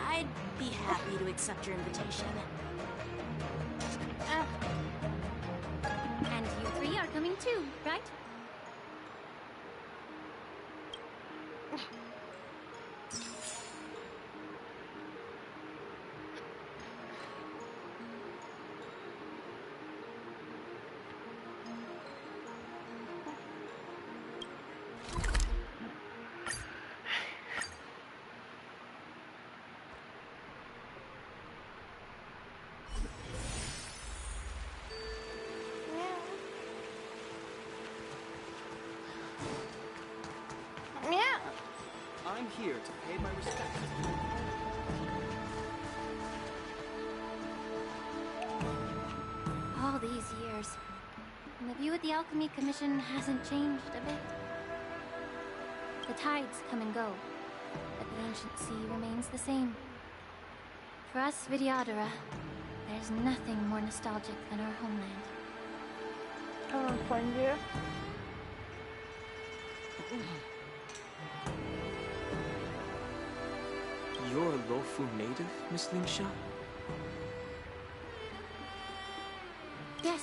I'd be happy to accept your invitation. And you three are coming too, right? I'm here to pay my respects. All these years, and the view at the Alchemy Commission hasn't changed a bit. The tides come and go, but the ancient sea remains the same. For us Vidyadhara, there's nothing more nostalgic than our homeland. Come on, find you. You're a Lofu native, Miss Linksha? Yes,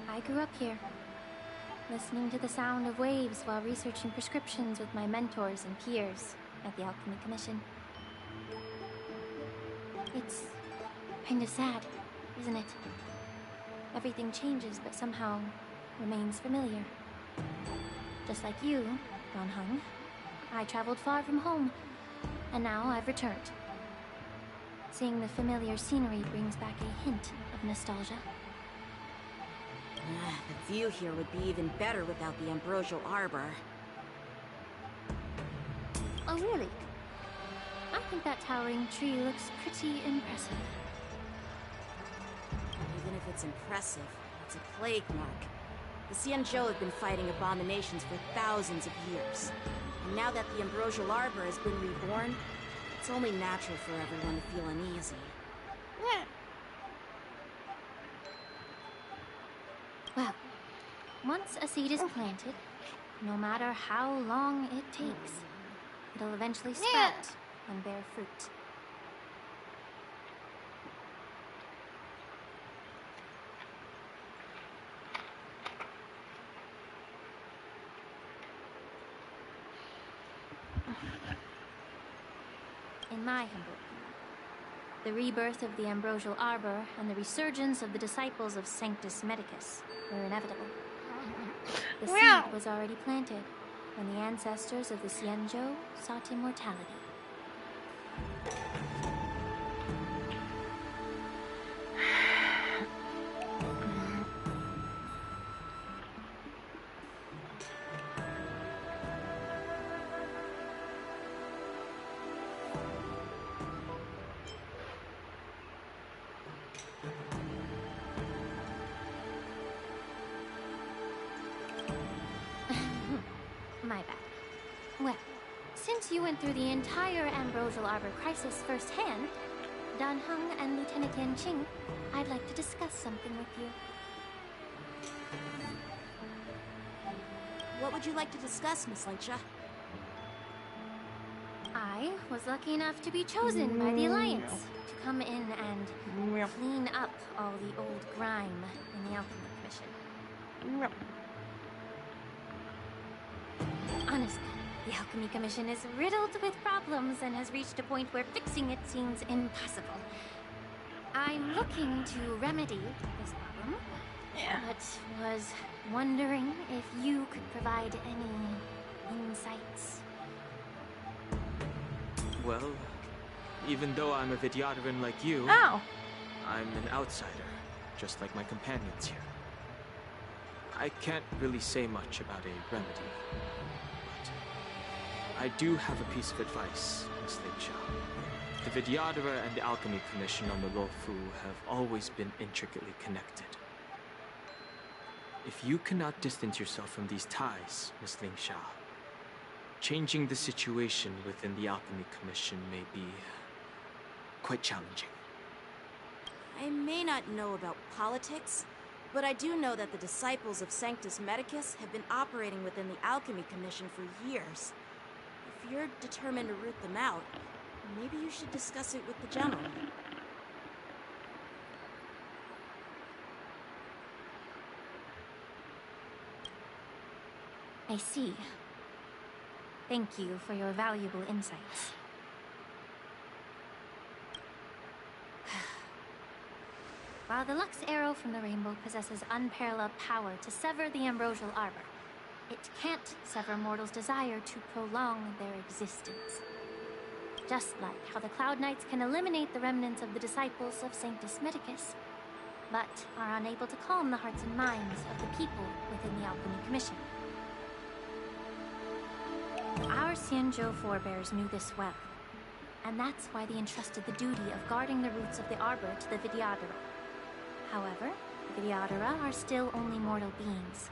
I grew up here, listening to the sound of waves while researching prescriptions with my mentors and peers at the Alchemy Commission. It's kind of sad, isn't it? Everything changes, but somehow remains familiar. Just like you, Don Hung, I traveled far from home, and now I've returned. Seeing the familiar scenery brings back a hint of nostalgia. The view here would be even better without the ambrosial arbor. Oh, really? I think that towering tree looks pretty impressive. Even if it's impressive, it's a plague mark. The Xianzhou have been fighting abominations for thousands of years. And now that the ambrosial arbor has been reborn, it's only natural for everyone to feel uneasy. Well, once a seed is planted, no matter how long it takes, it'll eventually sprout and bear fruit. In my humble opinion, the rebirth of the ambrosial arbor and the resurgence of the disciples of Sanctus Medicus were inevitable. The seed was already planted when the ancestors of the Xianzhou sought immortality. My bad. Well, since you went through the entire Ambrosial Arbor crisis firsthand, Dan Heng and Lieutenant Yan Qing, I'd like to discuss something with you. What would you like to discuss, Miss Lingsha? I was lucky enough to be chosen by the Alliance to come in and clean up all the old grime in the Alchemy Commission. Honestly, the Alchemy Commission is riddled with problems and has reached a point where fixing it seems impossible. I'm looking to remedy this problem, but was wondering if you could provide any insights. Well, even though I'm a Vidyadharan like you, Oh. I'm an outsider, just like my companions here. I can't really say much about a remedy, but I do have a piece of advice, Miss Lingsha. The Vidyadhara and the Alchemy Commission on the Luofu have always been intricately connected. If you cannot distance yourself from these ties, Miss Lingsha, changing the situation within the Alchemy Commission may be quite challenging. I may not know about politics, but I do know that the disciples of Sanctus Medicus have been operating within the Alchemy Commission for years. If you're determined to root them out, maybe you should discuss it with the general. I see. Thank you for your valuable insights. While the Lux Arrow from the Rainbow possesses unparalleled power to sever the Ambrosial Arbor, it can't sever mortals' desire to prolong their existence. Just like how the Cloud Knights can eliminate the remnants of the disciples of Sanctus Medicus, but are unable to calm the hearts and minds of the people within the Alchemy Commission. Our Xianzhou forebears knew this well, and that's why they entrusted the duty of guarding the roots of the Arbor to the Vidyadhara. However, the Vidyadhara are still only mortal beings.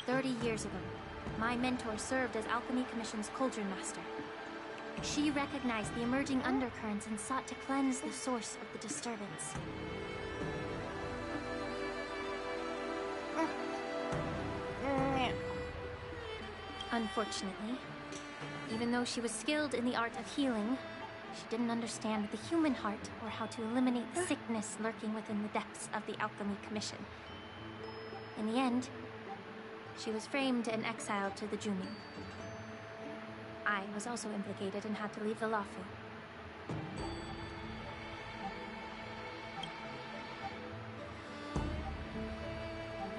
30 years ago, my mentor served as Alchemy Commission's Cauldron Master. She recognized the emerging undercurrents and sought to cleanse the source of the disturbance. Unfortunately, even though she was skilled in the art of healing, she didn't understand the human heart or how to eliminate the sickness lurking within the depths of the Alchemy Commission. In the end, she was framed and exiled to the Juming. I was also implicated and had to leave the Luofu.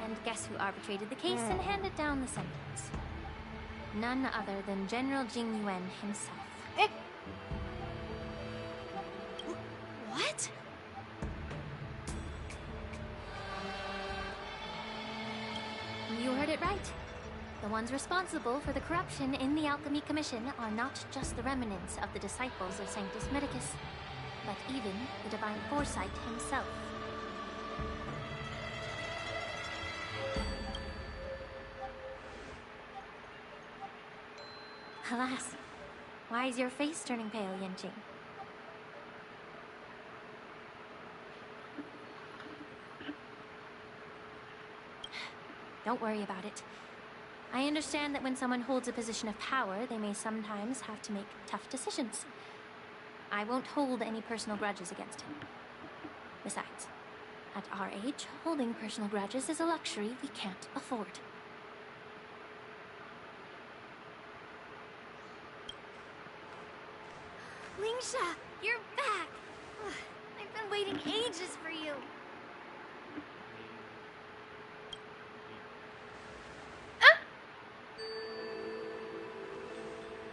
And guess who arbitrated the case and handed down the sentence? None other than General Jing Yuan himself. What? You heard it right. The ones responsible for the corruption in the Alchemy Commission are not just the remnants of the disciples of Sanctus Medicus, but even the Divine Foresight himself. Alas, why is your face turning pale, Yanqing? Don't worry about it. I understand that when someone holds a position of power, they may sometimes have to make tough decisions. I won't hold any personal grudges against him. Besides, at our age, holding personal grudges is a luxury we can't afford. Lingsha, you're back! Ugh, I've been waiting ages for you.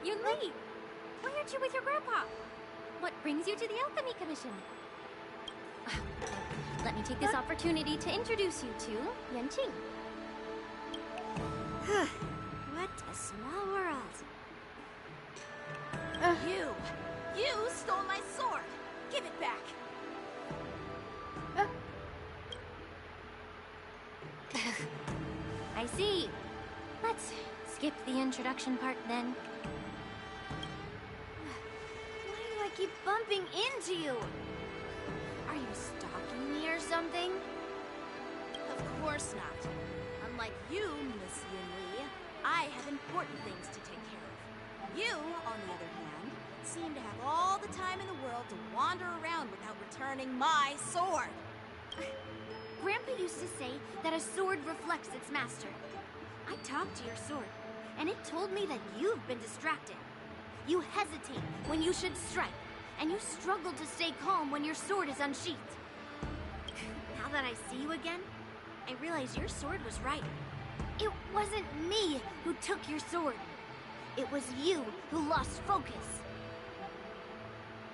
Yunli, why aren't you with your grandpa? What brings you to the Alchemy Commission? Let me take this opportunity to introduce you to Yanqing. What a small world. You stole my sword. Give it back. I see. Let's skip the introduction part then. Why do I keep bumping into you? Are you stalking me or something? Of course not. Unlike you, Miss Yunli, I have important things to take care of. You, on the other hand, seem to have all the time in the world to wander around without returning my sword. Grandpa used to say that a sword reflects its master. I talked to your sword, and it told me that you've been distracted. You hesitate when you should strike, and you struggle to stay calm when your sword is unsheathed. Now that I see you again, I realize your sword was right. It wasn't me who took your sword. It was you who lost focus.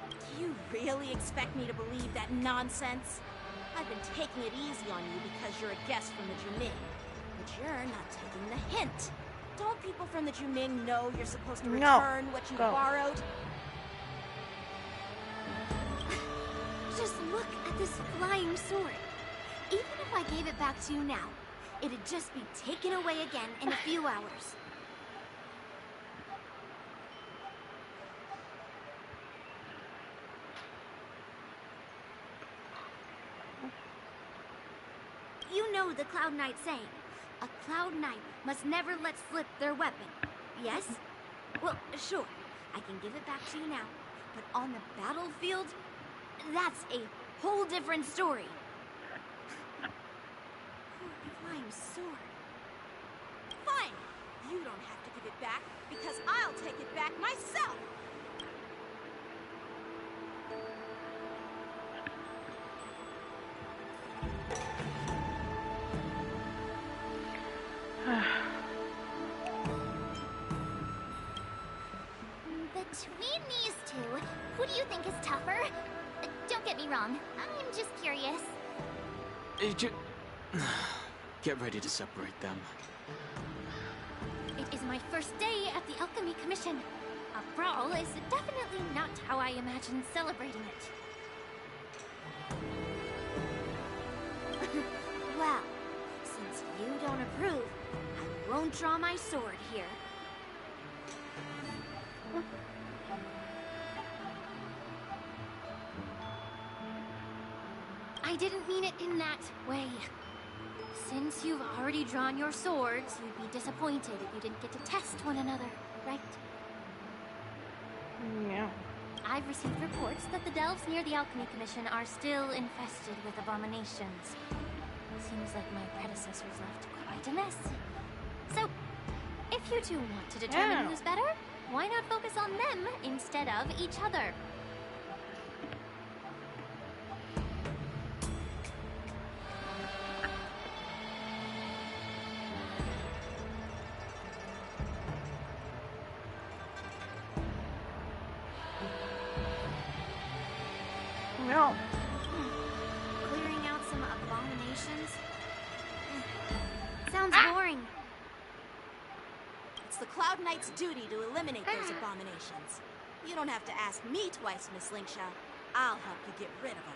Do you really expect me to believe that nonsense? I've been taking it easy on you because you're a guest from the Juming. But you're not taking the hint. Don't people from the Juming know you're supposed to return what you borrowed? Just look at this flying sword. Even if I gave it back to you now, it'd just be taken away again in a few hours. You know the Cloud Knight saying, a Cloud Knight must never let slip their weapon. Yes? Well, sure, I can give it back to you now, but on the battlefield, that's a whole different story. Flying sword. Fine! You don't have to give it back, because I'll take it back myself! Between these two, who do you think is tougher? Don't get me wrong, I'm just curious. Get ready to separate them. It is my first day at the Alchemy Commission. A brawl is definitely not how I imagined celebrating it. Well, since you don't approve, I won't draw my sword here. I didn't mean it in that way. Since you've already drawn your swords, you'd be disappointed if you didn't get to test one another, right? Yeah. I've received reports that the delves near the Alchemy Commission are still infested with abominations. Seems like my predecessors left quite a mess. So, if you two want to determine who's better, why not focus on them instead of each other? No. Clearing out some abominations? Sounds boring. It's the Cloud Knight's duty to eliminate those abominations. You don't have to ask me twice, Miss Linksha. I'll help you get rid of them.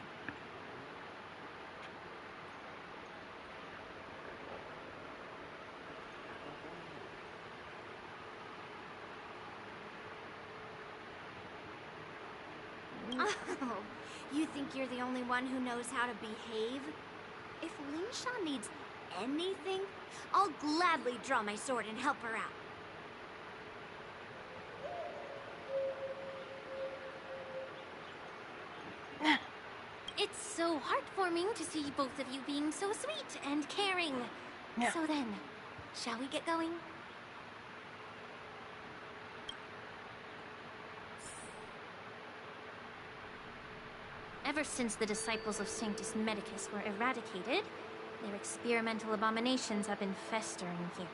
Oh, you think you're the only one who knows how to behave? If Lingsha needs anything, I'll gladly draw my sword and help her out. It's so heartwarming to see both of you being so sweet and caring. Yeah. So then, shall we get going? Ever since the disciples of Sanctus Medicus were eradicated, their experimental abominations have been festering here.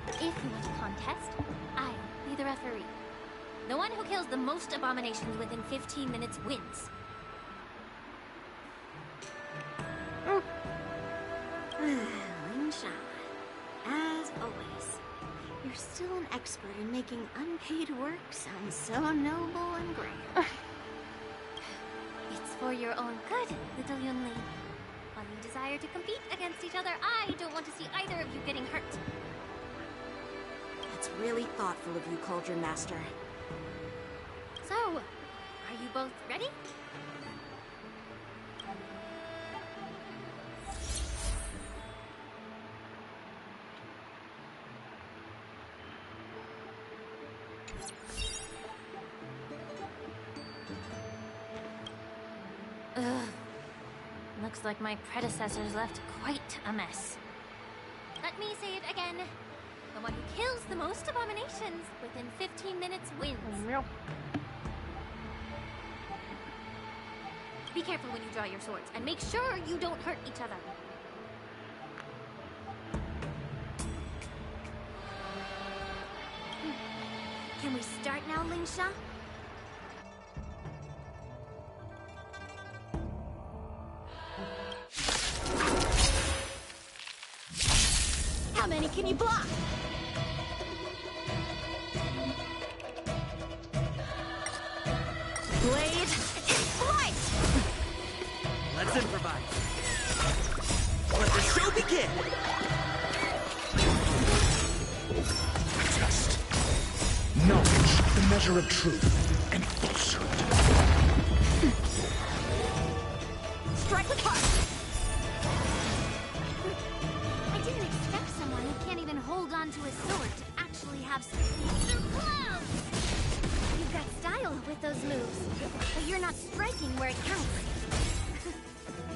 If you want a contest, I'll be the referee. The one who kills the most abominations within 15 minutes wins. Lingsha, as always, you're still an expert in making unpaid work sound so noble and grand. It's for your own good, little Yunli. While you desire to compete against each other, I don't want to see either of you getting hurt. That's really thoughtful of you, Cauldron Master. So, are you both ready? Ugh. Looks like my predecessors left quite a mess. Let me say it again. The one who kills the most abominations within 15 minutes wins. Be careful when you draw your swords, and make sure you don't hurt each other. Can we start now, Lingsha? How many can you block? Blade in flight! Let's improvise. Let the show begin! Just knowledge, the measure of truth and falsehood. Strike with heart! I didn't expect someone who can't even hold on to a sword to actually have some clown! You've got style with those moves, but you're not striking where it counts.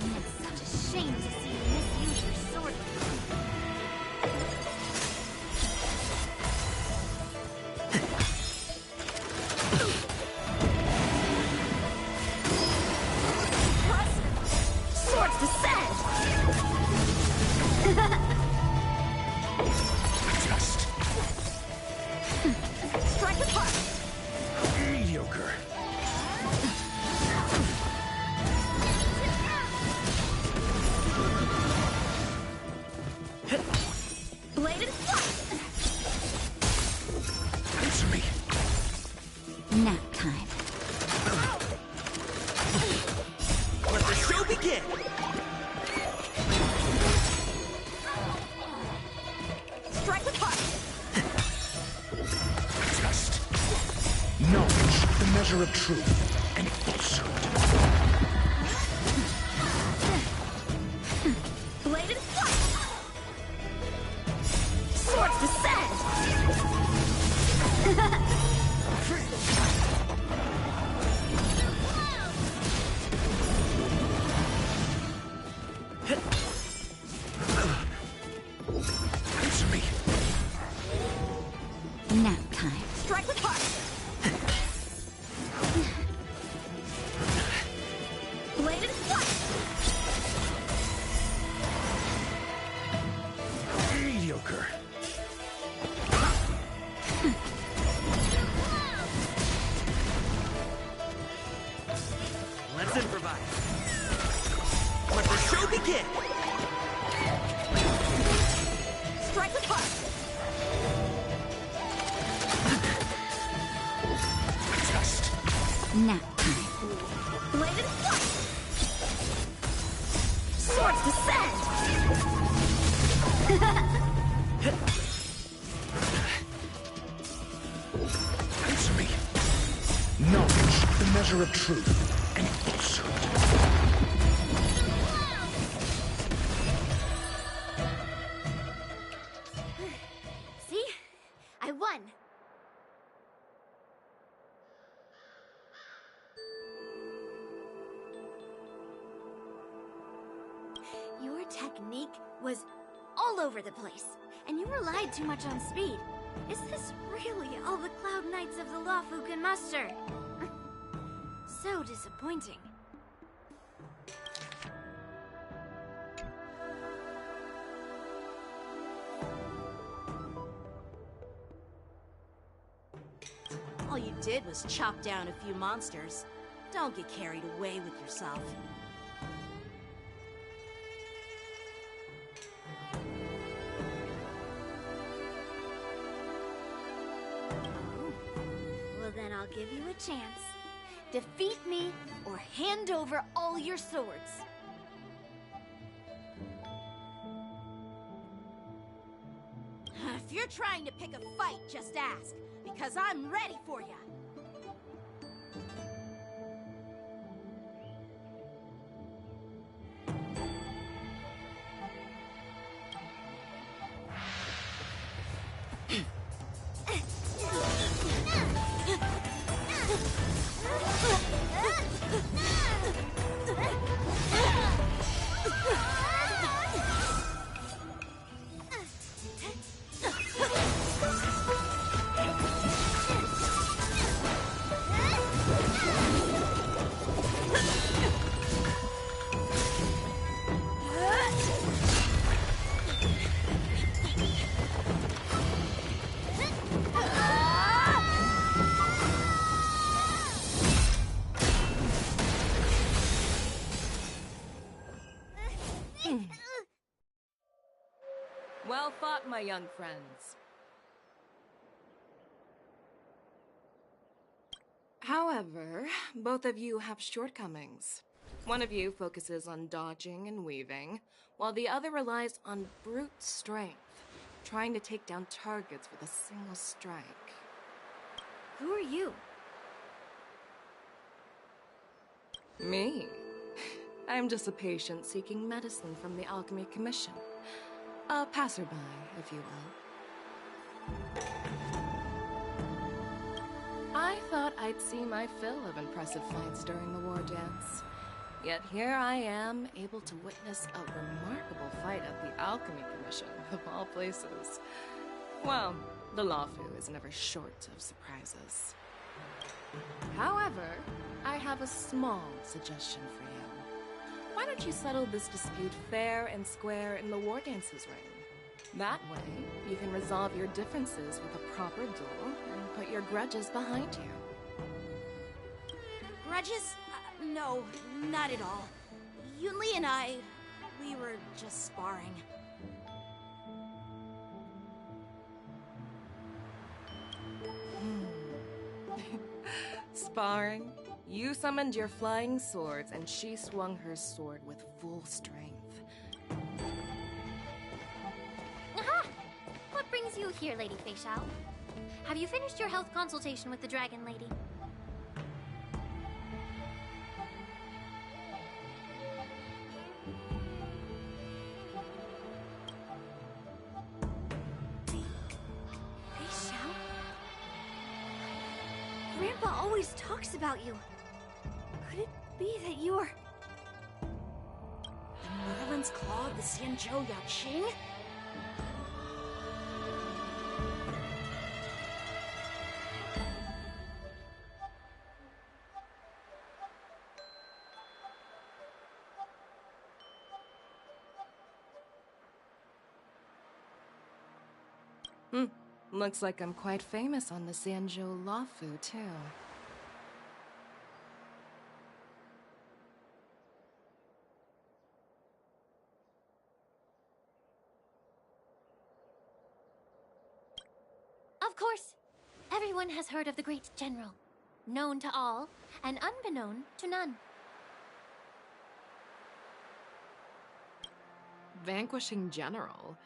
It's such a shame to see you misuse your sword. Swords descend! Just Strike with heart! mediocre. Blade in flight! Answer me. Nap time. Let the show begin! Strike with heart! Just knowledge, the measure of truth and falsehood. Blade in flight! Swords descend! Answer me. Nap time. Strike with heart! Let's improvise. Let the show begin. Strike with heart. Just Nap time. Blade and flight. Swords descend. answer me. Knowledge, the measure of truth, and falsehood. See? I won. Your technique was all over the place, and you relied too much on speed. Is this really all the Cloud Knights of the Lawfu can muster? So disappointing. All you did was chop down a few monsters. Don't get carried away with yourself. Well, then I'll give you a chance. Defeat me, or hand over all your swords. If you're trying to pick a fight, just ask, because I'm ready for you. Well fought, my young friends. However, both of you have shortcomings. One of you focuses on dodging and weaving, while the other relies on brute strength, trying to take down targets with a single strike. Who are you? Me? I'm just a patient seeking medicine from the Alchemy Commission. A passerby, if you will. I thought I'd see my fill of impressive fights during the war dance. Yet here I am, able to witness a remarkable fight at the Alchemy Commission, of all places. Well, the Lawfu is never short of surprises. However, I have a small suggestion for you. Why don't you settle this dispute fair and square in the war dances ring? That way, you can resolve your differences with a proper duel and put your grudges behind you. Grudges? No, not at all. Yunli and I, we were just sparring. Sparring? You summoned your flying swords, and she swung her sword with full strength. Aha! What brings you here, Lady Feixiao? Have you finished your health consultation with the Dragon Lady? Feixiao? Grandpa always talks about you. Could it be that you're... The Merlin's Claw of the Xianzhou Yaqing? Looks like I'm quite famous on the Xianzhou Lawfu, too. Of course, everyone has heard of the great general, known to all and unbeknown to none. Vanquishing General?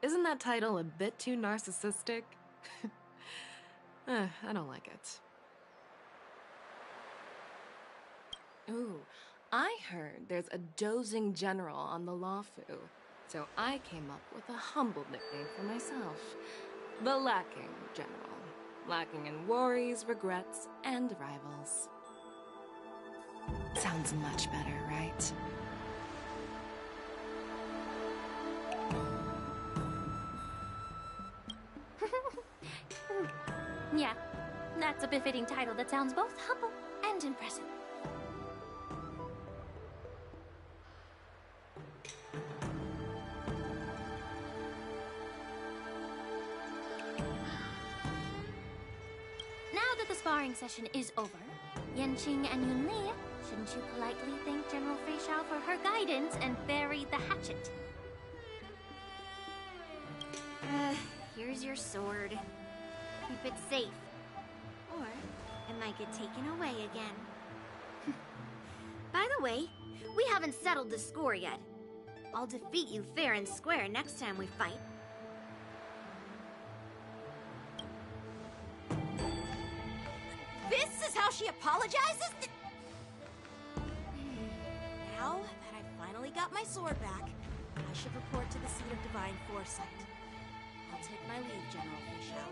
Isn't that title a bit too narcissistic? I don't like it. Ooh, I heard there's a dozing general on the Lawfu, so I came up with a humble nickname for myself. The Lacking General. Lacking in worries, regrets, and rivals. Sounds much better, right? Yeah, that's a befitting title that sounds both humble and impressive. Now that the sparring session is over, Yanqing and Yunli, shouldn't you politely thank General Fei Xiao for her guidance and bury the hatchet? Here's your sword. Keep it safe. Or it might get taken away again. By the way, we haven't settled the score yet. I'll defeat you fair and square next time we fight. This is how she apologizes? Now that I finally got my sword back, I should report to the seat of divine foresight. I'll take my leave, General Fei Xiao.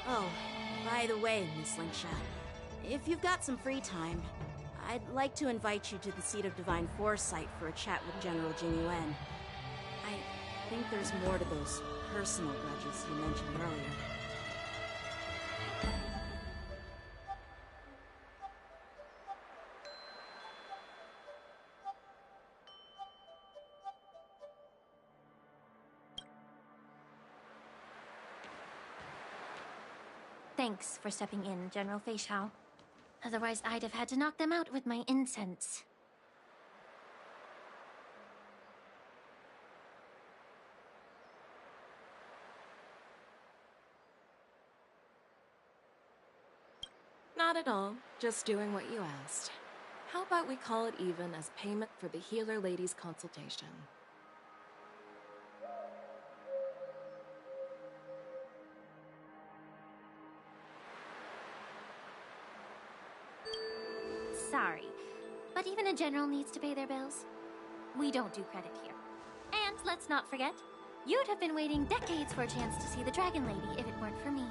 Oh, by the way, Miss Lingsha, if you've got some free time, I'd like to invite you to the seat of divine foresight for a chat with General Jing Yuan. I think there's more to those personal grudges you mentioned earlier. Thanks for stepping in, General Fei Xiao. Otherwise, I'd have had to knock them out with my incense. Not at all. Just doing what you asked. How about we call it even as payment for the healer lady's consultation? Sorry, but even a general needs to pay their bills. We don't do credit here. And let's not forget, you'd have been waiting decades for a chance to see the Dragon Lady if it weren't for me.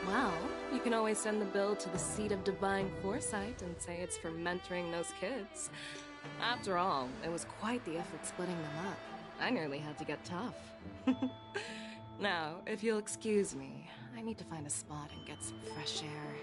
Well, you can always send the bill to the seat of divine foresight and say it's for mentoring those kids. After all, it was quite the effort splitting them up. I nearly had to get tough. Now, if you'll excuse me, I need to find a spot and get some fresh air.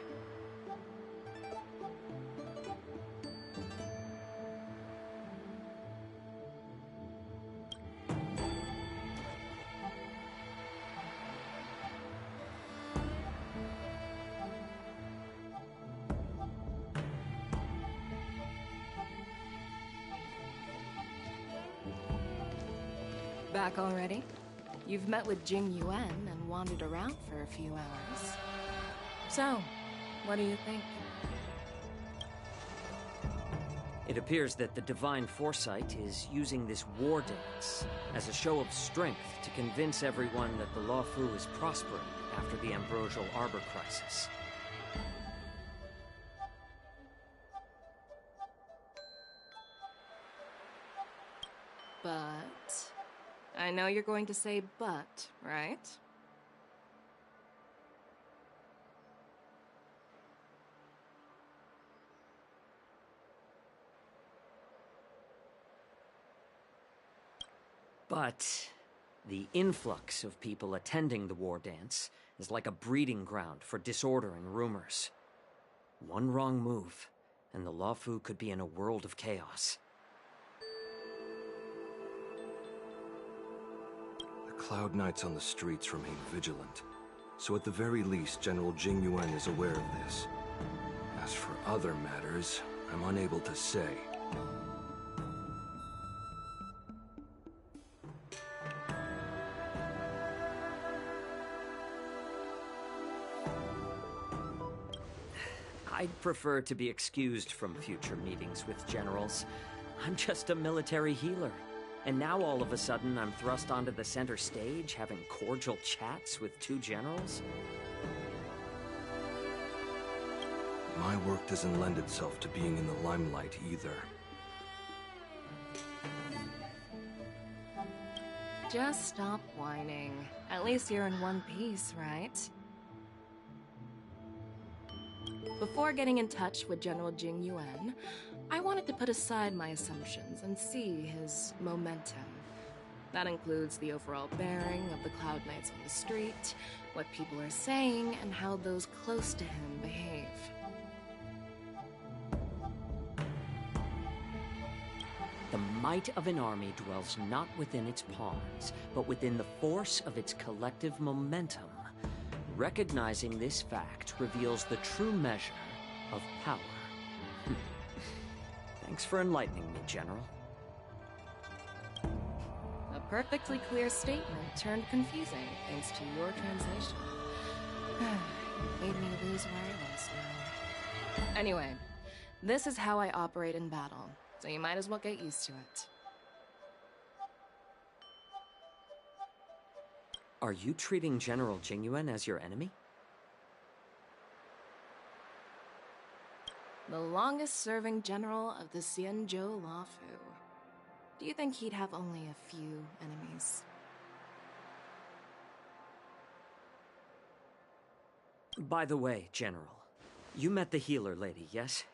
Back already? You've met with Jing Yuan and wandered around for a few hours. So, what do you think? It appears that the Divine Foresight is using this war dance as a show of strength to convince everyone that the Lawfu is prospering after the Ambrosial Arbor crisis. But... I know you're going to say but, right? But The influx of people attending the war dance is like a breeding ground for disorder and rumors. One wrong move, and the Luofu could be in a world of chaos. The Cloud Knights on the streets remain vigilant, so at the very least, General Jing Yuan is aware of this. As for other matters, I'm unable to say. I'd prefer to be excused from future meetings with generals. I'm just a military healer. And now all of a sudden I'm thrust onto the center stage having cordial chats with two generals? My work doesn't lend itself to being in the limelight either. Just stop whining. At least you're in one piece, right? Before getting in touch with General Jing Yuan, I wanted to put aside my assumptions and see his momentum. That includes the overall bearing of the Cloud Knights on the street, what people are saying, and how those close to him behave. The might of an army dwells not within its pawns, but within the force of its collective momentum. Recognizing this fact reveals the true measure of power. Thanks for enlightening me, General. A perfectly clear statement turned confusing thanks to your translation. You made me lose where I was now. Anyway, this is how I operate in battle, so you might as well get used to it. Are you treating General Jing Yuan as your enemy? The longest-serving general of the Xianzhou Luofu. Do you think he'd have only a few enemies? By the way, General, you met the healer lady, yes?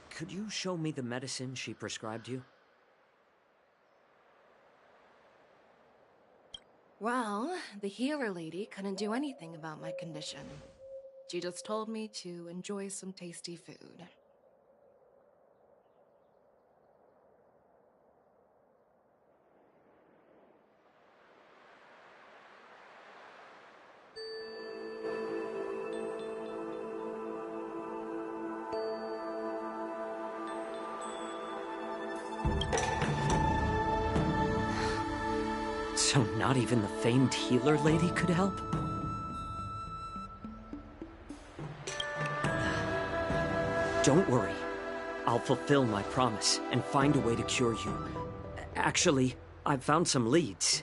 Could you show me the medicine she prescribed you? Well, the healer lady couldn't do anything about my condition. She just told me to enjoy some tasty food. So not even the famed healer lady could help? Don't worry. I'll fulfill my promise and find a way to cure you. Actually, I've found some leads.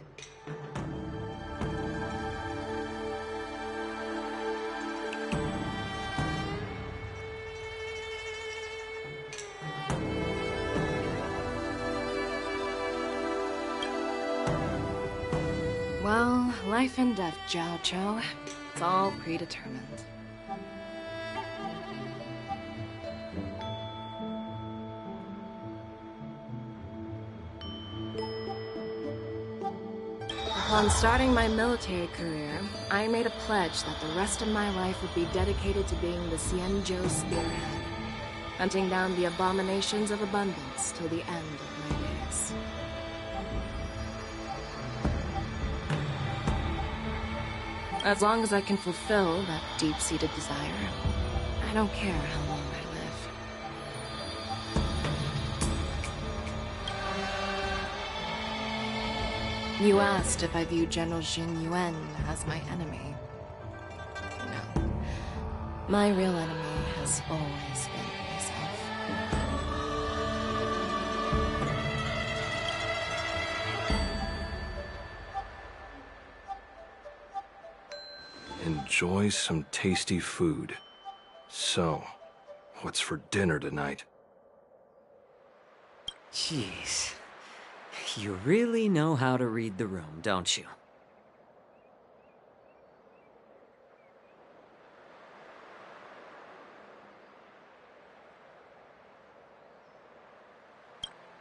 Well, life and death, Jiao Cho. It's all predetermined. Upon starting my military career, I made a pledge that the rest of my life would be dedicated to being the Xianzhou spearhead, hunting down the abominations of abundance till the end of my days. As long as I can fulfill that deep-seated desire, I don't care how long I live. You asked if I view General Jing Yuan as my enemy. No. My real enemy has always been myself. Enjoy some tasty food. So, what's for dinner tonight? Jeez. You really know how to read the room, don't you?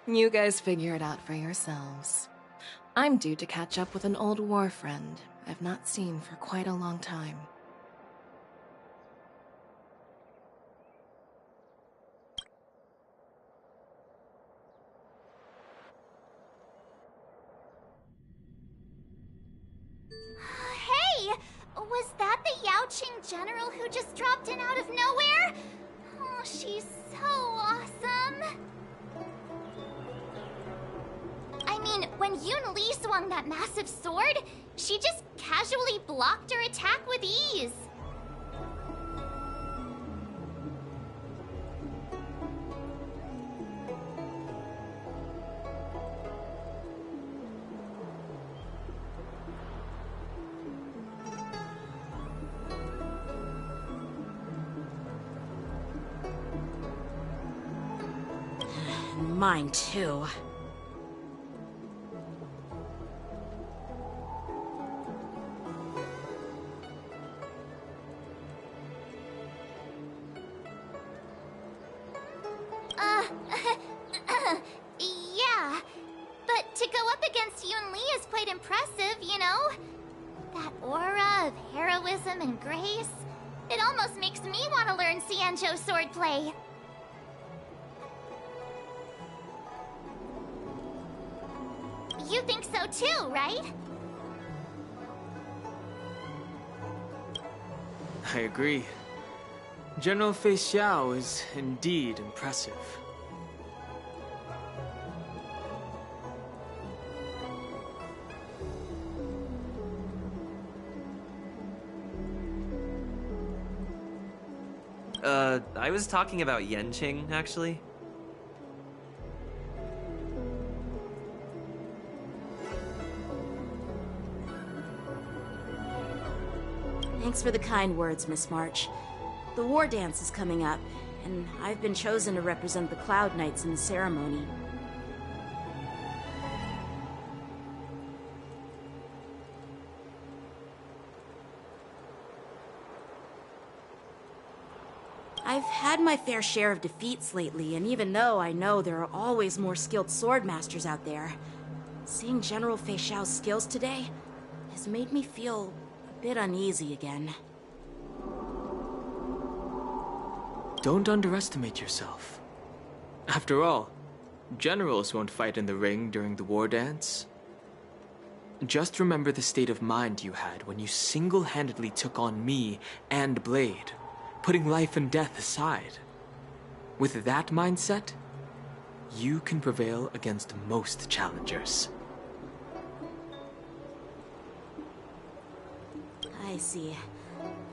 You guys figure it out for yourselves. I'm due to catch up with an old war friend I've not seen for quite a long time. Hey! Was that the Yaoqing general who just dropped in out of nowhere? Oh, she's so awesome! I mean, when Yoon Lee swung that massive sword, she just casually blocked her attack with ease. Mine too. Yeah. But to go up against Yoon Lee is quite impressive, you know? That aura of heroism and grace. It almost makes me want to learn Xianzhou swordplay. You think so too, right? I agree. General Fei Xiao is indeed impressive. I was talking about Yanqing, actually. Thanks for the kind words, Miss March. The war dance is coming up, and I've been chosen to represent the Cloud Knights in the ceremony. I've had my fair share of defeats lately, and even though I know there are always more skilled swordmasters out there, seeing General Fei Xiao's skills today has made me feel a bit uneasy again. Don't underestimate yourself. After all, generals won't fight in the ring during the war dance. Just remember the state of mind you had when you single-handedly took on me and Blade, putting life and death aside. With that mindset, you can prevail against most challengers. I see.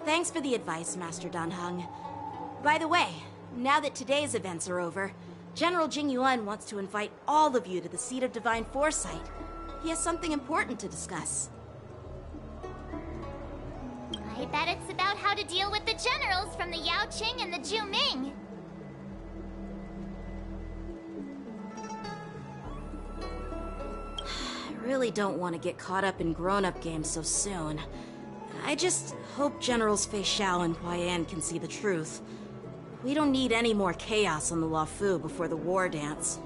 Thanks for the advice, Master Dan Heng. By the way, now that today's events are over, General Jing Yuan wants to invite all of you to the Seat of Divine Foresight. He has something important to discuss. I bet it's about how to deal with the generals from the Yaoqing and the Zhuming. I really don't want to get caught up in grown-up games so soon. I just hope Generals Fei Xiao and Huaiyan can see the truth. We don't need any more chaos on the Luofu before the war dance.